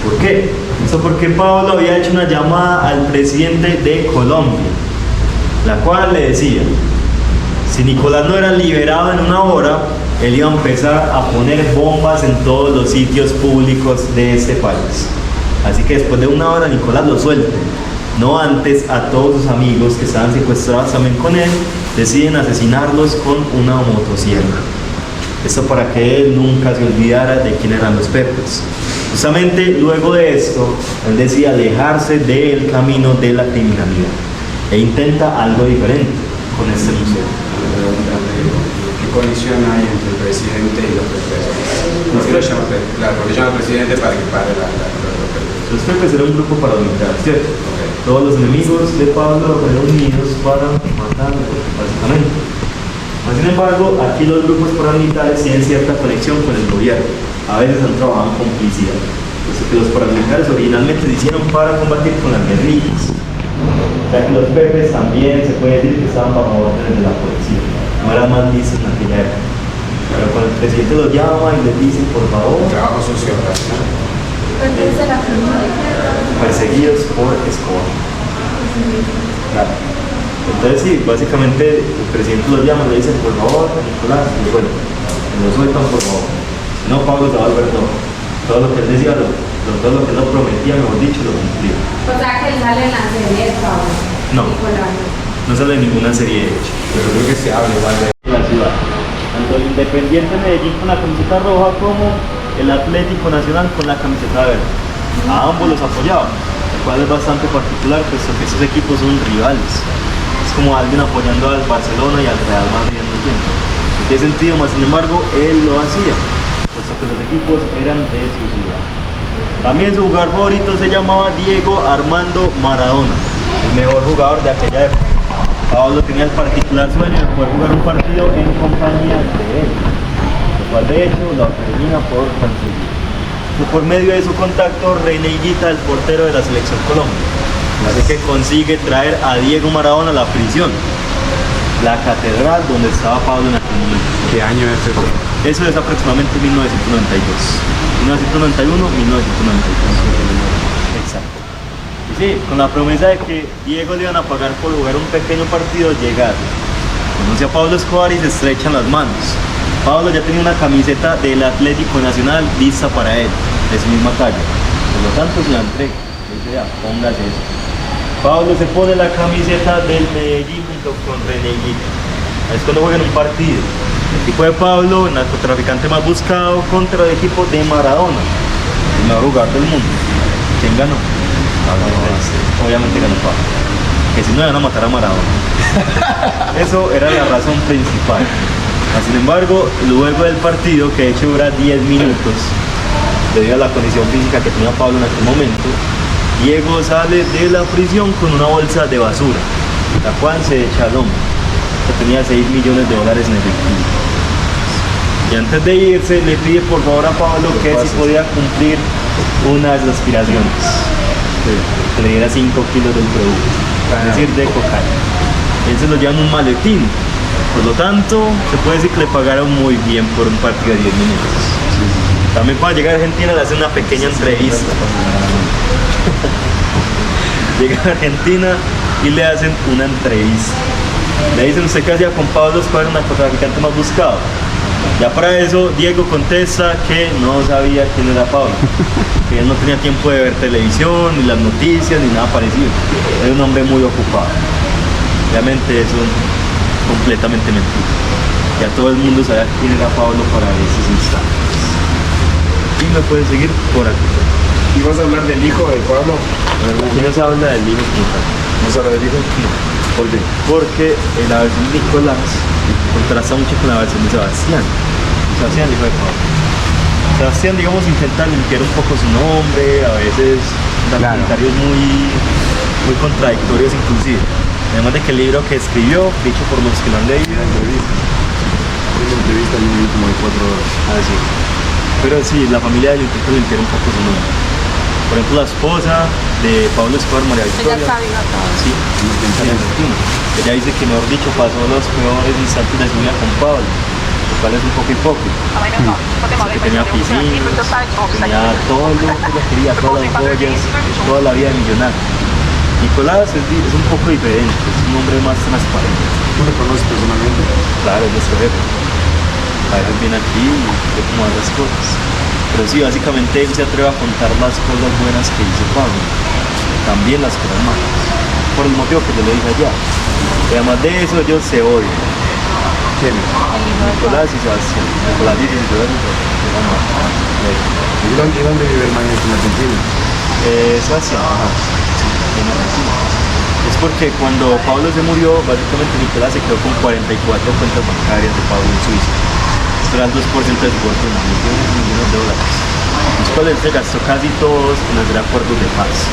¿Por qué? Eso porque Pablo había hecho una llamada al presidente de Colombia, la cual le decía: si Nicolás no era liberado en una hora, él iba a empezar a poner bombas en todos los sitios públicos de este país. Así que después de una hora Nicolás lo suelta. No antes, a todos sus amigos que estaban secuestrados también con él, deciden asesinarlos con una motosierra. Esto para que él nunca se olvidara de quién eran los Pepes. Justamente luego de esto, él decide alejarse del camino de la criminalidad e intenta algo diferente con este museo. ¿Qué colisión hay entre el presidente y los presos? ¿Por qué lo llama, claro, porque llama presidente para que pare Los Pepes era un grupo paramilitar, ¿cierto? Okay. Todos los enemigos de Pablo reunidos para matarlo, básicamente. Sin embargo, aquí los grupos paramilitares tienen cierta conexión con el gobierno. A veces han trabajado en complicidad. Puesto que los paramilitares originalmente se hicieron para combatir con las guerrillas. O sea que los Pepes también se puede decir que estaban bajo órdenes de la policía. No eran más listos en aquella época. Pero cuando el presidente los llama y les dice: por favor, trabajo sucio, perseguidos por Escobar. Claro. Entonces sí, básicamente el presidente los llama y le dice: por favor, Nicolás, y bueno, lo sueltan por favor. Si no, Pablo se va a volver todo. Todo lo que él decía, todo lo que él prometía, mejor dicho, lo cumplía. O sea que él sale en la serie de Pablo. No. Nicolás. No sale en ninguna serie de hecho. pero creo que se habla igual de En la ciudad. Tanto el Independiente Medellín con la camiseta roja como el Atlético Nacional con la camiseta verde. A ambos los apoyaba, lo cual es bastante particular, puesto que estos equipos son rivales. Es como alguien apoyando al Barcelona y al Real Madrid al mismo tiempo. ¿En qué sentido? Más sin embargo, él lo hacía, puesto que los equipos eran de su ciudad. También su jugador favorito se llamaba Diego Armando Maradona, el mejor jugador de aquella época. Pablo tenía el particular sueño de poder jugar un partido en compañía de él, lo cual de hecho lo termina por conseguir. Por medio de su contacto, René Higuita, el portero de la selección Colombia, así que consigue traer a Diego Maradona a la prisión, la catedral donde estaba Pablo en aquel momento. ¿Qué año es eso? Eso es aproximadamente 1992. 1991, 1992. Exacto. Y sí, con la promesa de que Diego le iban a pagar por jugar un pequeño partido, llega. Conoce a Pablo Escobar y se estrechan las manos. Pablo ya tenía una camiseta del Atlético Nacional lista para él, de su misma talla. Por lo tanto, se la entrega. Le dice, ya, póngase eso. Pablo se pone la camiseta del Medellín junto con René Higuita. Es cuando juegan un partido. El equipo de Pablo, el narcotraficante más buscado, contra el equipo de Maradona, el mejor jugador del mundo. ¿Quién ganó? Obviamente ganó Pablo. Que si no, iban a matar a Maradona. Eso era la razón principal. Sin embargo, luego del partido, que de hecho dura 10 minutos, debido a la condición física que tenía Pablo en aquel momento, Diego sale de la prisión con una bolsa de basura, la cual se echa al hombro. Tenía $6 millones en efectivo. Y antes de irse, le pide por favor a Pablo que si podía cumplir una de sus aspiraciones, que le diera 5 kilos del producto, es decir, de cocaína. Él se lo lleva en un maletín. Por lo tanto, se puede decir que le pagaron muy bien por un partido de 10 minutos. También para llegar a Argentina le hacen una pequeña entrevista. Llega a Argentina y le hacen una entrevista. Le dicen, ¿usted qué hacía con Pablo Escobar, el narcotraficante más buscado? Ya para eso, Diego contesta que no sabía quién era Pablo, que él no tenía tiempo de ver televisión, ni las noticias, ni nada parecido. Era un hombre muy ocupado. Obviamente eso completamente mentira. Ya todo el mundo sabía quién era Pablo para esos instantes. Y me pueden seguir por aquí. ¿Y vas a hablar del hijo de Pablo? Aquí no se habla del libro como tal. ¿No se habla del hijo? No. ¿Por qué? Porque la versión de Nicolás contrasta mucho con la versión de Sebastián. Sebastián, hijo de Pablo. Sebastián, digamos, intenta limpiar un poco su nombre, a veces da comentarios muy contradictorios inclusive. Además de que el libro que escribió, dicho por los que lo han leído, Una entrevista en un como de 4 horas. así. Pero sí, la familia de él intenta limpiar un poco su nombre. Por ejemplo, la esposa de Pablo Escobar, María Victoria. Ella está viva todavía. Sí, en Argentina. Ella dice que, mejor dicho, pasó los peores instantes de su vida con Pablo, lo cual es un poco hipócrita. Que tenía piscina, tenía todo lo que ella quería, todas las joyas, toda la vida de millonario. Nicolás es un poco diferente, es un hombre más transparente. ¿Tú lo conoces personalmente? Claro, es nuestro jefe. A veces viene aquí y ve cómo hace las cosas. Pero sí, básicamente él se atreve a contar las cosas buenas que hizo Pablo, también las cosas malas, por el motivo que yo le dije allá. Y además de eso, ellos se odian. ¿Quién es? Nicolás y Sebastián. Nicolás dice que ¿Y dónde vive el maestro en Argentina? Sebastián, en Argentina. Es porque cuando Pablo se murió, básicamente Nicolás se quedó con 44 cuentas bancarias de Pablo en Suiza. Esto era el 2% de su fortuna, millones de dólares. Los cuales se gastó casi todos en hacer acuerdos de paz.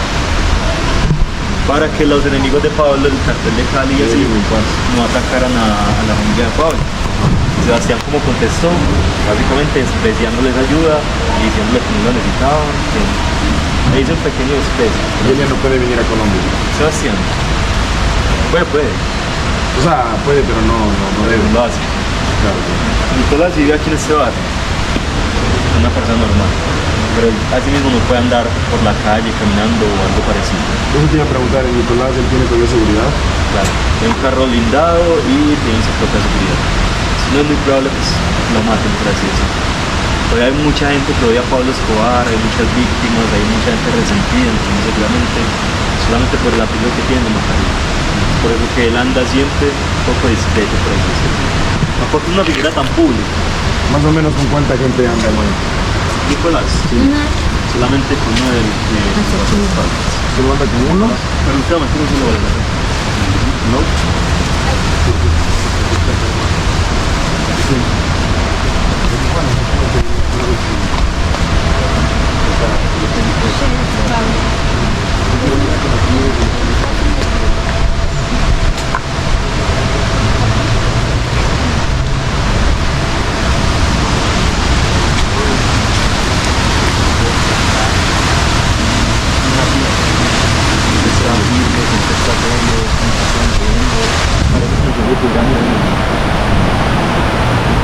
Para que los enemigos de Pablo, el cartel de Cali y así, no atacaran a la familia de Pablo. Sebastián, como contestó, básicamente despreciándoles ayuda y diciéndole que no lo necesitaban, que le hizo un pequeño desprecio. Y ella no puede venir a Colombia. Sebastián, puede, O sea, puede, pero no debe. lo hace. Claro. Nicolás vive aquí en este barrio, es una persona normal, pero así mismo no puede andar por la calle caminando o algo parecido. Eso te iba a preguntar, Nicolás, ¿él tiene todavía seguridad? Claro, tiene un carro blindado y tiene su propia seguridad. Si no es muy probable que lo maten, por así decirlo. Todavía hay mucha gente que odia a Pablo Escobar, hay muchas víctimas, hay mucha gente resentida, entonces seguramente, solamente por el apellido que tiene, lo mataría. Por eso que él anda siempre un poco discreto, por así decirlo. Tampoco es una figura tan pública. Más o menos con cuánta gente anda, hermano. Nicolás, solamente con uno de los espaldas. ¿Solo anda con uno? Pero usted mantiene solo la verdad. No.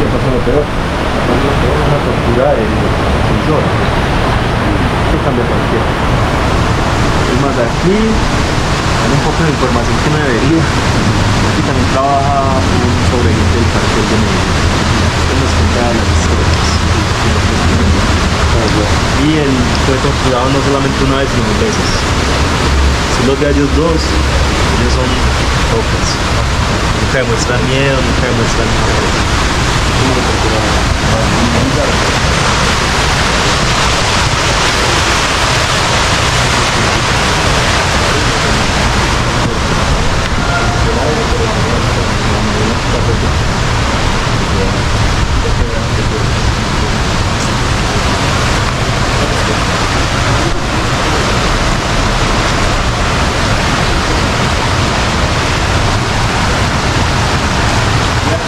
¿Qué pasó lo peor? Una tortura del sensor. ¿Qué cambia cualquiera? Es más, aquí hay un poco de información que no debería. Aquí también trabaja un sobreviviente del cartel de Medellín. Él nos cuenta las historias. Y él fue torturado no solamente una vez, sino 2 veces. Si los de ellos dos, ellos son locos. Nunca demuestran miedo, nunca demuestran nada. ¿Cómo lo torturaron?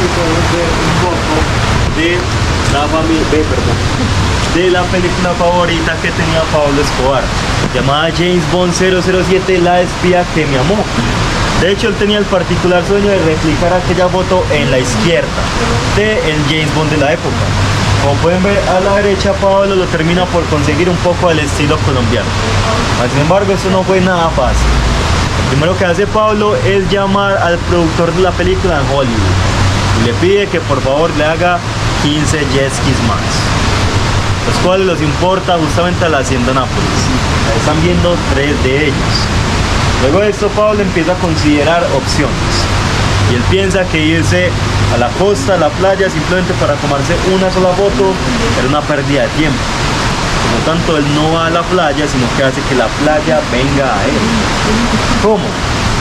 Un poco de la familia, de la película favorita que tenía Pablo Escobar, llamada James Bond 007, La espía que me amó. De hecho, él tenía el particular sueño de replicar aquella foto en la izquierda de el James Bond de la época. Como pueden ver a la derecha, Pablo lo termina por conseguir un poco al estilo colombiano. Sin embargo, eso no fue nada fácil. Lo primero que hace Pablo es llamar al productor de la película en Hollywood y le pide que por favor le haga 15 jet skis más, los cuales los importa justamente a la hacienda Nápoles. Ahí están viendo 3 de ellos. Luego de esto, Pablo empieza a considerar opciones y él piensa que irse a la costa, a la playa, simplemente para tomarse una sola foto era una pérdida de tiempo. Por lo tanto, él no va a la playa, sino que hace que la playa venga a él. ¿Cómo?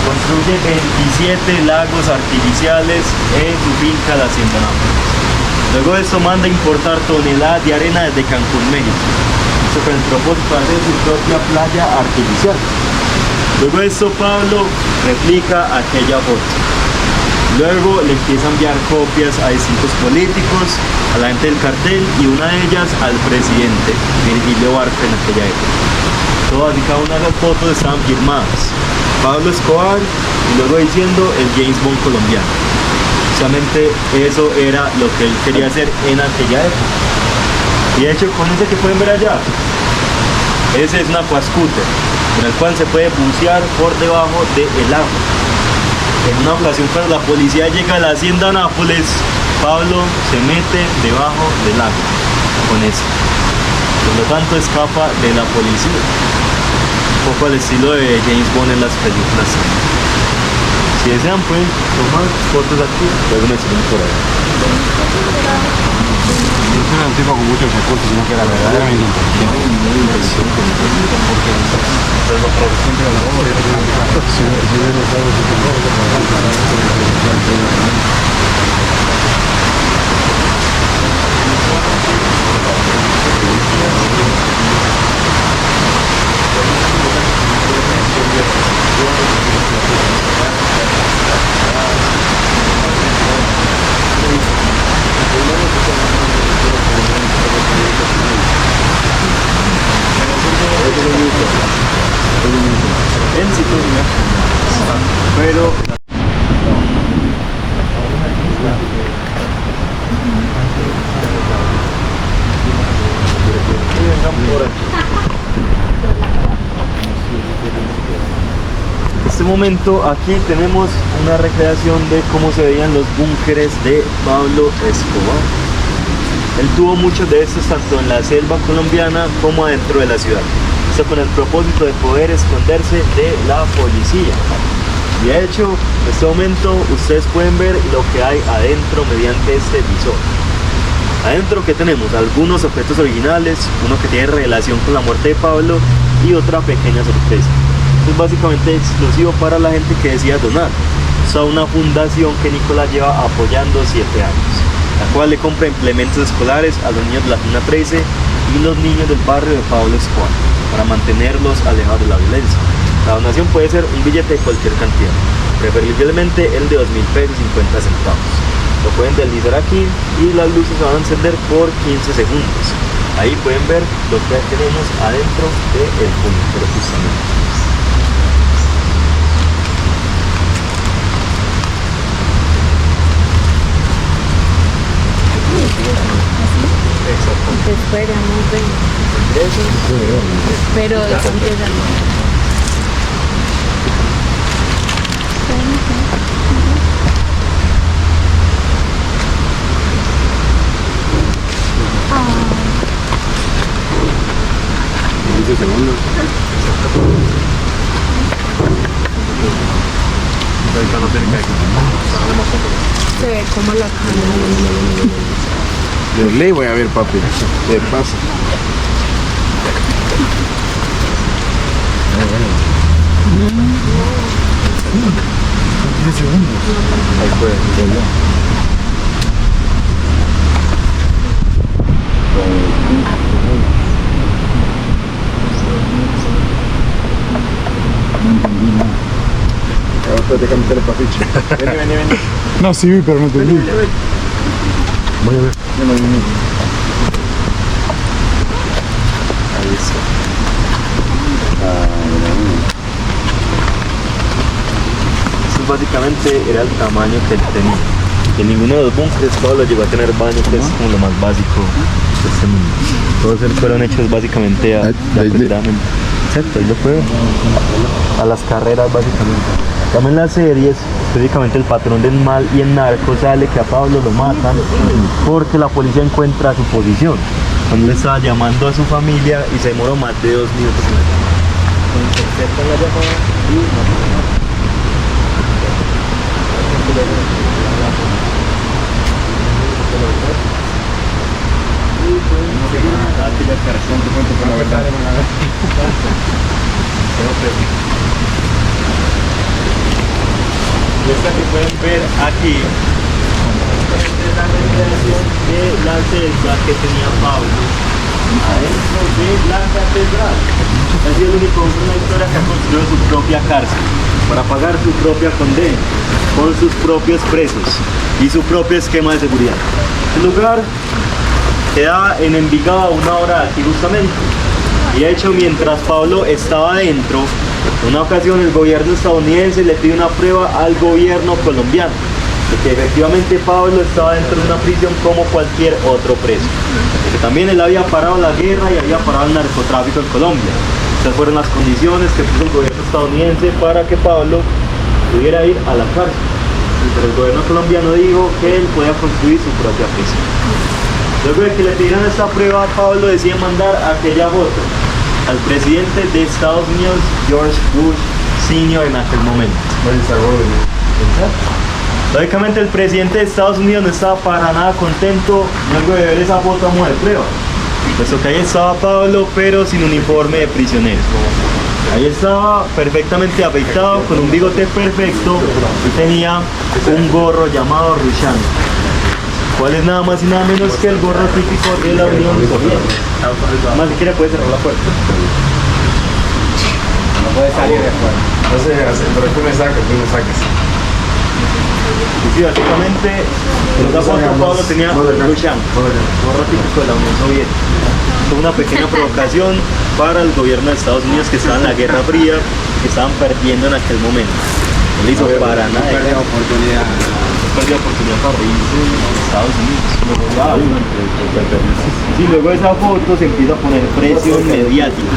Construye 27 lagos artificiales en su finca, la hacienda Nápoles. Luego de esto manda importar toneladas de arena desde Cancún, México. Esto con el propósito de hacer su propia playa artificial. Luego de esto Pablo replica aquella foto. Luego le empieza a enviar copias a distintos políticos, a la gente del cartel y una de ellas al presidente Virgilio Barco en aquella época. Todas y cada una de las fotos estaban firmadas Pablo Escobar y luego diciendo el James Bond colombiano. Precisamente eso era lo que él quería hacer en aquella época. Y de hecho, con ese que pueden ver allá, ese es un aquascooter con el cual se puede bucear por debajo del agua. En una ocasión, cuando la policía llega a la hacienda Nápoles, Pablo se mete debajo del agua con eso. Por lo tanto, escapa de la policía. Un poco al estilo de James Bond en las películas. Si desean, pueden tomar fotos aquí, luego me siguen por ahí. No era un tipo con muchos recursos, sino que era verdaderamente inteligente. Pero en este momento aquí tenemos una recreación de cómo se veían los búnkeres de Pablo Escobar. Él tuvo muchos de estos tanto en la selva colombiana como adentro de la ciudad. Esto con el propósito de poder esconderse de la policía. Y de hecho, en este momento ustedes pueden ver lo que hay adentro mediante este visor. Adentro, ¿qué tenemos? Algunos objetos originales, uno que tiene relación con la muerte de Pablo y otra pequeña sorpresa. Es básicamente exclusivo para la gente que decida donar. Es una fundación que Nicolás lleva apoyando 7 años, la cual le compra implementos escolares a los niños de la Comuna 13 y los niños del barrio de Pablo Escobar para mantenerlos alejados de la violencia. La donación puede ser un billete de cualquier cantidad, preferiblemente el de 2.000 pesos 50 centavos. Lo pueden deslizar aquí y las luces se van a encender por 15 segundos. Ahí pueden ver lo que tenemos adentro del búnker justamente. Esperamos, ven. Pero empiezan. Se ve como la cámara. De ley voy a ver, papi. ¿Qué pasa? Ahí fue. Ahora déjame meter el papicho. Vení. No, sí vi, pero no entendí. Voy a ver. Ahí está. Eso básicamente era el tamaño que él tenía. En ninguno de los bunkers Pablo llegó a tener baño, que es como lo más básico de este mundo. Todos fueron hechos básicamente apresuradamente. Exacto, ahí lo fue. A las carreras básicamente. También en las series, específicamente El Patrón del Mal y en Narcos sale que a Pablo lo matan porque la policía encuentra su posición. Cuando él estaba llamando a su familia y se demoró más de 2 minutos en la llamada. Interceptan la llamada y matan. Y esta que pueden ver aquí es la recreación de la celda que tenía Pablo adentro de la catedral. Ha sido el único hombre en la historia que ha construido su propia cárcel para pagar su propia condena con sus propios presos y su propio esquema de seguridad. El lugar queda en Envigado a 1 hora de aquí justamente. Y de hecho, mientras Pablo estaba adentro, en una ocasión el gobierno estadounidense le pide una prueba al gobierno colombiano de que efectivamente Pablo estaba dentro de una prisión como cualquier otro preso, de que también él había parado la guerra y había parado el narcotráfico en Colombia. Estas fueron las condiciones que puso el gobierno estadounidense para que Pablo pudiera ir a la cárcel. Pero el gobierno colombiano dijo que él podía construir su propia prisión. Luego de que le pidieron esta prueba, Pablo decide mandar aquella foto al presidente de Estados Unidos, George Bush Sr. en aquel momento. Lógicamente el presidente de Estados Unidos no estaba para nada contento luego de ver esa foto a modo de prueba, puesto que ahí estaba Pablo pero sin uniforme de prisionero. Ahí estaba perfectamente afeitado, con un bigote perfecto y tenía un gorro llamado Rushan, cuál es nada más y nada menos que el gorro típico de la Unión Soviética. Más si quiere puede cerrar la puerta. No puede salir de fuera. No sé, pero tú me sacas. Y sí, básicamente, en esta foto Pablo tenía Rushan, gorro típico de la Unión Soviética. Fue una pequeña provocación para el gobierno de Estados Unidos, que estaba en la Guerra Fría, que estaban perdiendo en aquel momento. No le hizo para nada. Perdió oportunidad. Perdió oportunidad para irse a Estados Unidos. Sí, luego de esa foto se empieza a poner presión mediática.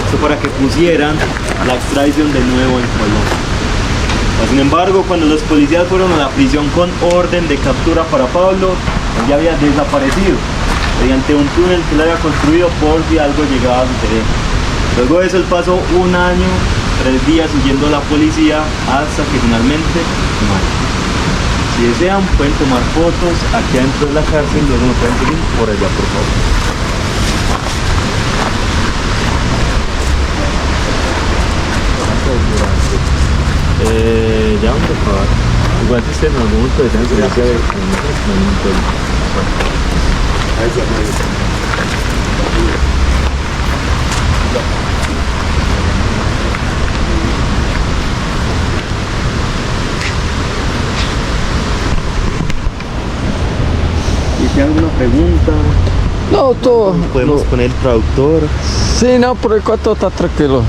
Esto para que pusieran la extradición de nuevo en Colombia. Sin embargo, cuando los policías fueron a la prisión con orden de captura para Pablo, él ya había desaparecido mediante un túnel que él había construido por si algo llegaba a suceder. Luego de eso él pasó 1 año, 3 días huyendo de la policía hasta que finalmente murió. Si desean, pueden tomar fotos aquí adentro de la cárcel, luego me pueden seguir por allá, por favor. Ya vamos a acabar. Igual si ustedes en algún momento desean subirse a ver, no hay ningún problema. ¿Y si hay alguna pregunta? No, tô. Podemos poner el traductor. Sim, não, por enquanto tá tranquilo.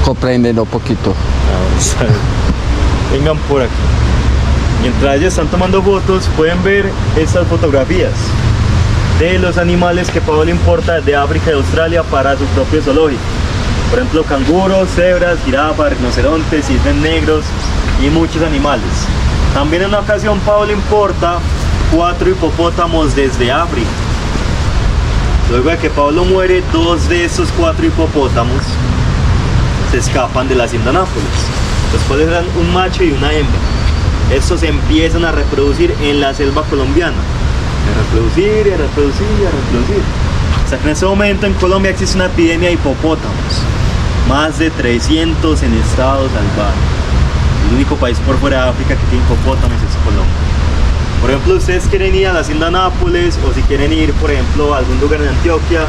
Compreendendo un poquito. Vengan por aquí. Mientras ellos están tomando fotos, pueden ver estas fotografías de los animales que Pablo importa de África y Australia para su propio zoológico. Por ejemplo, canguros, cebras, jirafas, rinocerontes, cisnes negros y muchos animales. También en una ocasión Pablo importa 4 hipopótamos desde África. Luego de que Pablo muere, 2 de esos 4 hipopótamos se escapan de la hacienda Nápoles. Los cuales eran un macho y una hembra. Estos se empiezan a reproducir en la selva colombiana. A reproducir, a reproducir, a reproducir. Hasta que en este momento en Colombia existe una epidemia de hipopótamos. Más de 300 en estado salvaje. El único país por fuera de África que tiene hipopótamos es Colombia. Por ejemplo, ustedes quieren ir a la hacienda Nápoles o si quieren ir, por ejemplo, a algún lugar en Antioquia,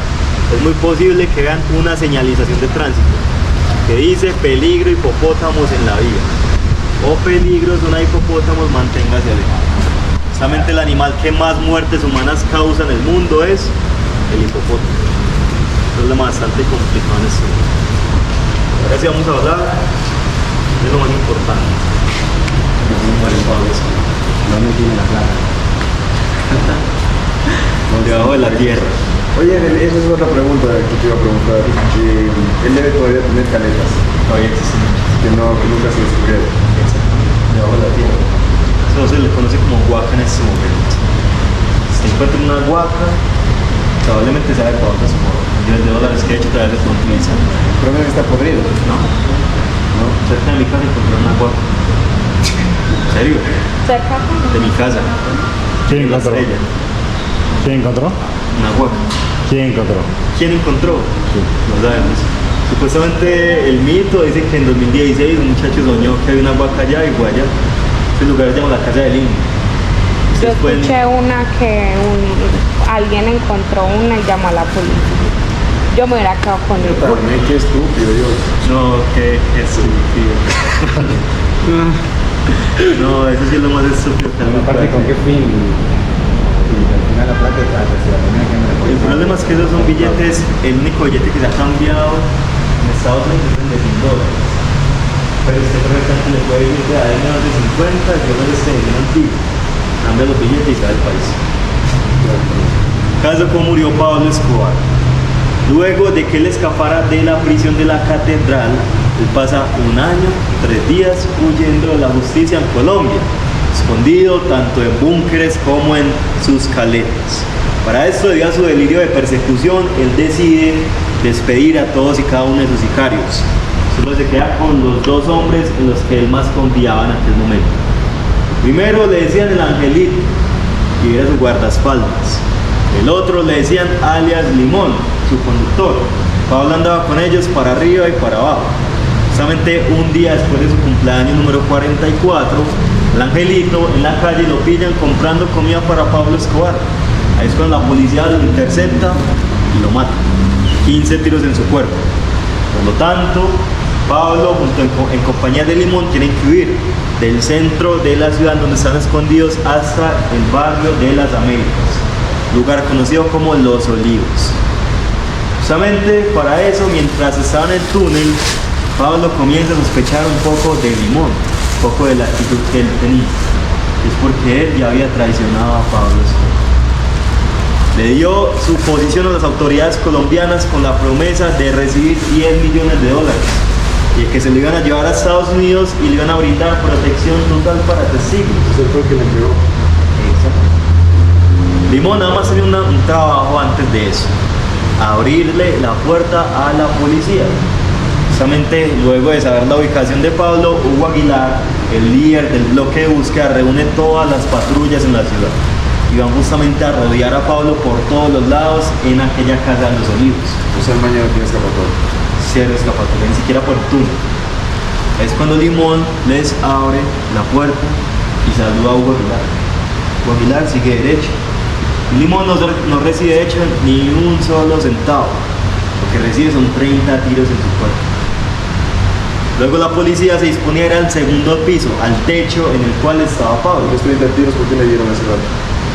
es muy posible que vean una señalización de tránsito que dice peligro hipopótamos en la vía o peligro zona de hipopótamos, manténgase alejado. Justamente el animal que más muertes humanas causa en el mundo es el hipopótamo. Es un problema bastante complicado en este momento. Ahora sí vamos a hablar de lo más importante. ¿Dónde tiene la plata? Debajo de la tierra. Oye, esa es otra pregunta que te iba a preguntar. Él debe todavía tener caletas, Todavía existe. que nunca se descubrieron. Debajo de la tierra. Eso se le conoce como huaca en este momento. Si te encuentras una huaca, probablemente sea de cuotas por $10 que de hecho todavía se pueden utilizar. Pero no está podrido. No. No, cerca de mi casa encontré una huaca. ¿En serio? Cerca De mi casa. ¿Quién En la encontró? estrella. ¿Quién encontró? Una huaca. ¿Quién encontró? ¿Quién encontró? No sabemos. Supuestamente el mito dice que en 2016 un muchacho soñó que había una huaca allá y fue allá. Ese lugar se llama la Casa del Indio. Yo Ustedes pueden- escuché una que alguien encontró una y llamó a la policía. Yo me hubiera quedado con el También, qué estúpido yo. No, qué estúpido. No, eso sí es lo más estúpido que alguien Aparte, puede ¿con qué hacer. fin? Y al final la plata se la tenía que me la El problema es que esos son billetes, el único billete que se ha cambiado en Estados Unidos es el de $100. Pero usted perfectamente le puede ir de ahí menos de 50, yo no le estoy diciendo antiguo. Cambia los billetes y sale del país. Caso cómo murió Pablo Escobar. Luego de que él escapara de la prisión de la catedral, él pasa 1 año, 3 días huyendo de la justicia en Colombia, escondido tanto en búnkeres como en sus caletas. Para esto, debido a su delirio de persecución, él decide despedir a todos y cada uno de sus sicarios. Solo se queda con los 2 hombres en los que él más confiaba en aquel momento. Primero le decían el Angelito, y era su guardaespaldas. El otro le decían alias Limón, su conductor. Pablo andaba con ellos para arriba y para abajo. Justamente un día después de su cumpleaños número 44, el Angelito en la calle lo pillan comprando comida para Pablo Escobar. Ahí es cuando la policía lo intercepta y lo mata. 15 tiros en su cuerpo. Por lo tanto, Pablo en compañía de Limón tienen que huir del centro de la ciudad donde están escondidos hasta el barrio de las Américas, lugar conocido como Los Olivos. Justamente para eso, mientras estaba en el túnel, Pablo comienza a sospechar un poco de Limón, un poco de la actitud que él tenía. Es porque él ya había traicionado a Pablo Escobar. Le dio su posición a las autoridades colombianas con la promesa de recibir $10 millones y de que se lo iban a llevar a Estados Unidos y le iban a brindar protección total para testigos. Eso fue el que le entregó. Limón nada más tenía un trabajo antes de eso: abrirle la puerta a la policía. Justamente luego de saber la ubicación de Pablo, Hugo Aguilar, el líder del bloque de búsqueda, reúne todas las patrullas en la ciudad y van justamente a rodear a Pablo por todos los lados en aquella casa de los Olivos. O sea, el mañana tiene escapatoria. Cierre escapatoria, ni siquiera por túnel. Es cuando Limón les abre la puerta y saluda a Hugo Aguilar. Hugo Aguilar sigue derecho. Y Limón no recibe de hecho ni un solo centavo. Lo que recibe son 30 tiros en su cuerpo. Luego la policía se disponía a ir al segundo piso, al techo en el cual estaba Pablo. Los 30 tiros, ¿por qué le dieron ese rato?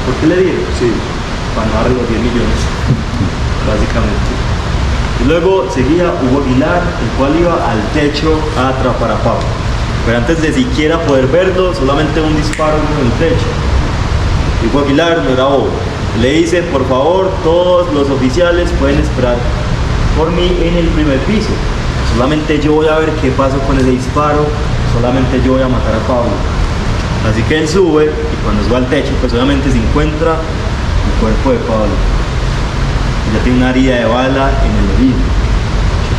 ¿Por qué le dieron? Sí. Para no darle los 10 millones, básicamente. Y luego seguía Hugo Aguilar, el cual iba al techo a atrapar a Pablo. Pero antes de siquiera poder verlo, solamente un disparo en el techo. Y Hugo Aguilar no era bobo. Le dice, por favor, todos los oficiales pueden esperar por mí en el primer piso. Solamente yo voy a ver qué pasó con ese disparo, solamente yo voy a matar a Pablo. Así que él sube y cuando sube al techo, pues obviamente se encuentra el cuerpo de Pablo. Ya tiene una herida de bala en el oído,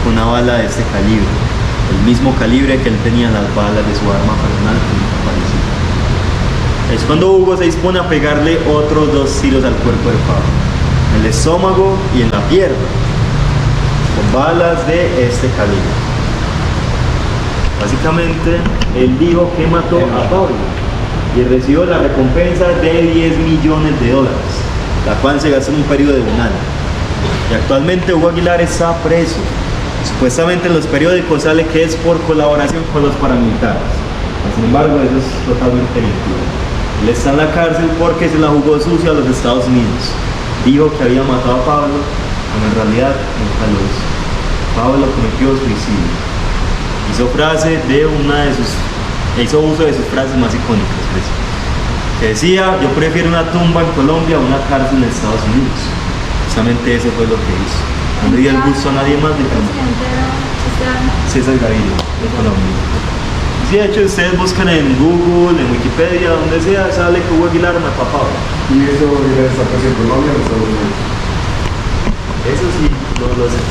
una bala de este calibre, el mismo calibre que él tenía en las balas de su arma personal que nunca apareció. Es cuando Hugo se dispone a pegarle otros 2 tiros al cuerpo de Pablo, en el estómago y en la pierna, con balas de este calibre. Básicamente, él dijo que mató a Pablo y recibió la recompensa de 10 millones de dólares, la cual se gastó en un periodo de un año. Y actualmente Hugo Aguilar está preso. Supuestamente en los periódicos sale que es por colaboración con los paramilitares. Sin embargo, eso es totalmente mentira. Él está en la cárcel porque se la jugó sucia a los Estados Unidos. Dijo que había matado a Pablo, cuando en realidad nunca lo hizo. Pablo cometió suicidio. Hizo uso de sus frases más icónicas, que decía: yo prefiero una tumba en Colombia a una cárcel en Estados Unidos. Justamente eso fue lo que hizo. No le dio el gusto a nadie más de César Gaviria, de Colombia. Sí, de hecho, ustedes buscan en Google, en Wikipedia, donde sea, sale que Hugo Aguilar mató a Pablo. ¿Y eso está preso en Colombia o en Estados Unidos? Eso sí, no lo sé.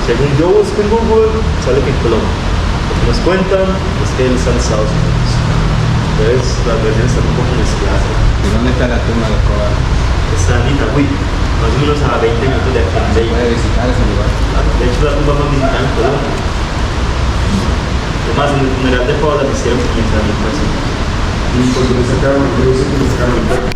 Según yo busco en Google, sale que en Colombia. Lo que nos cuentan es que él está en Estados Unidos. Entonces, las versiones están un poco mezcladas. ¿Y dónde está la tumba de Escobar? Está en Itagüí, más o menos a 20 minutos de aquí. ¿Puede visitar ese lugar? De hecho, la tumba más visitada en Colombia. Además, en el funeral de Pablo asistieron 15.000 personas. ¿Y por qué le sacaron? ¿Por qué le sacaron el perro?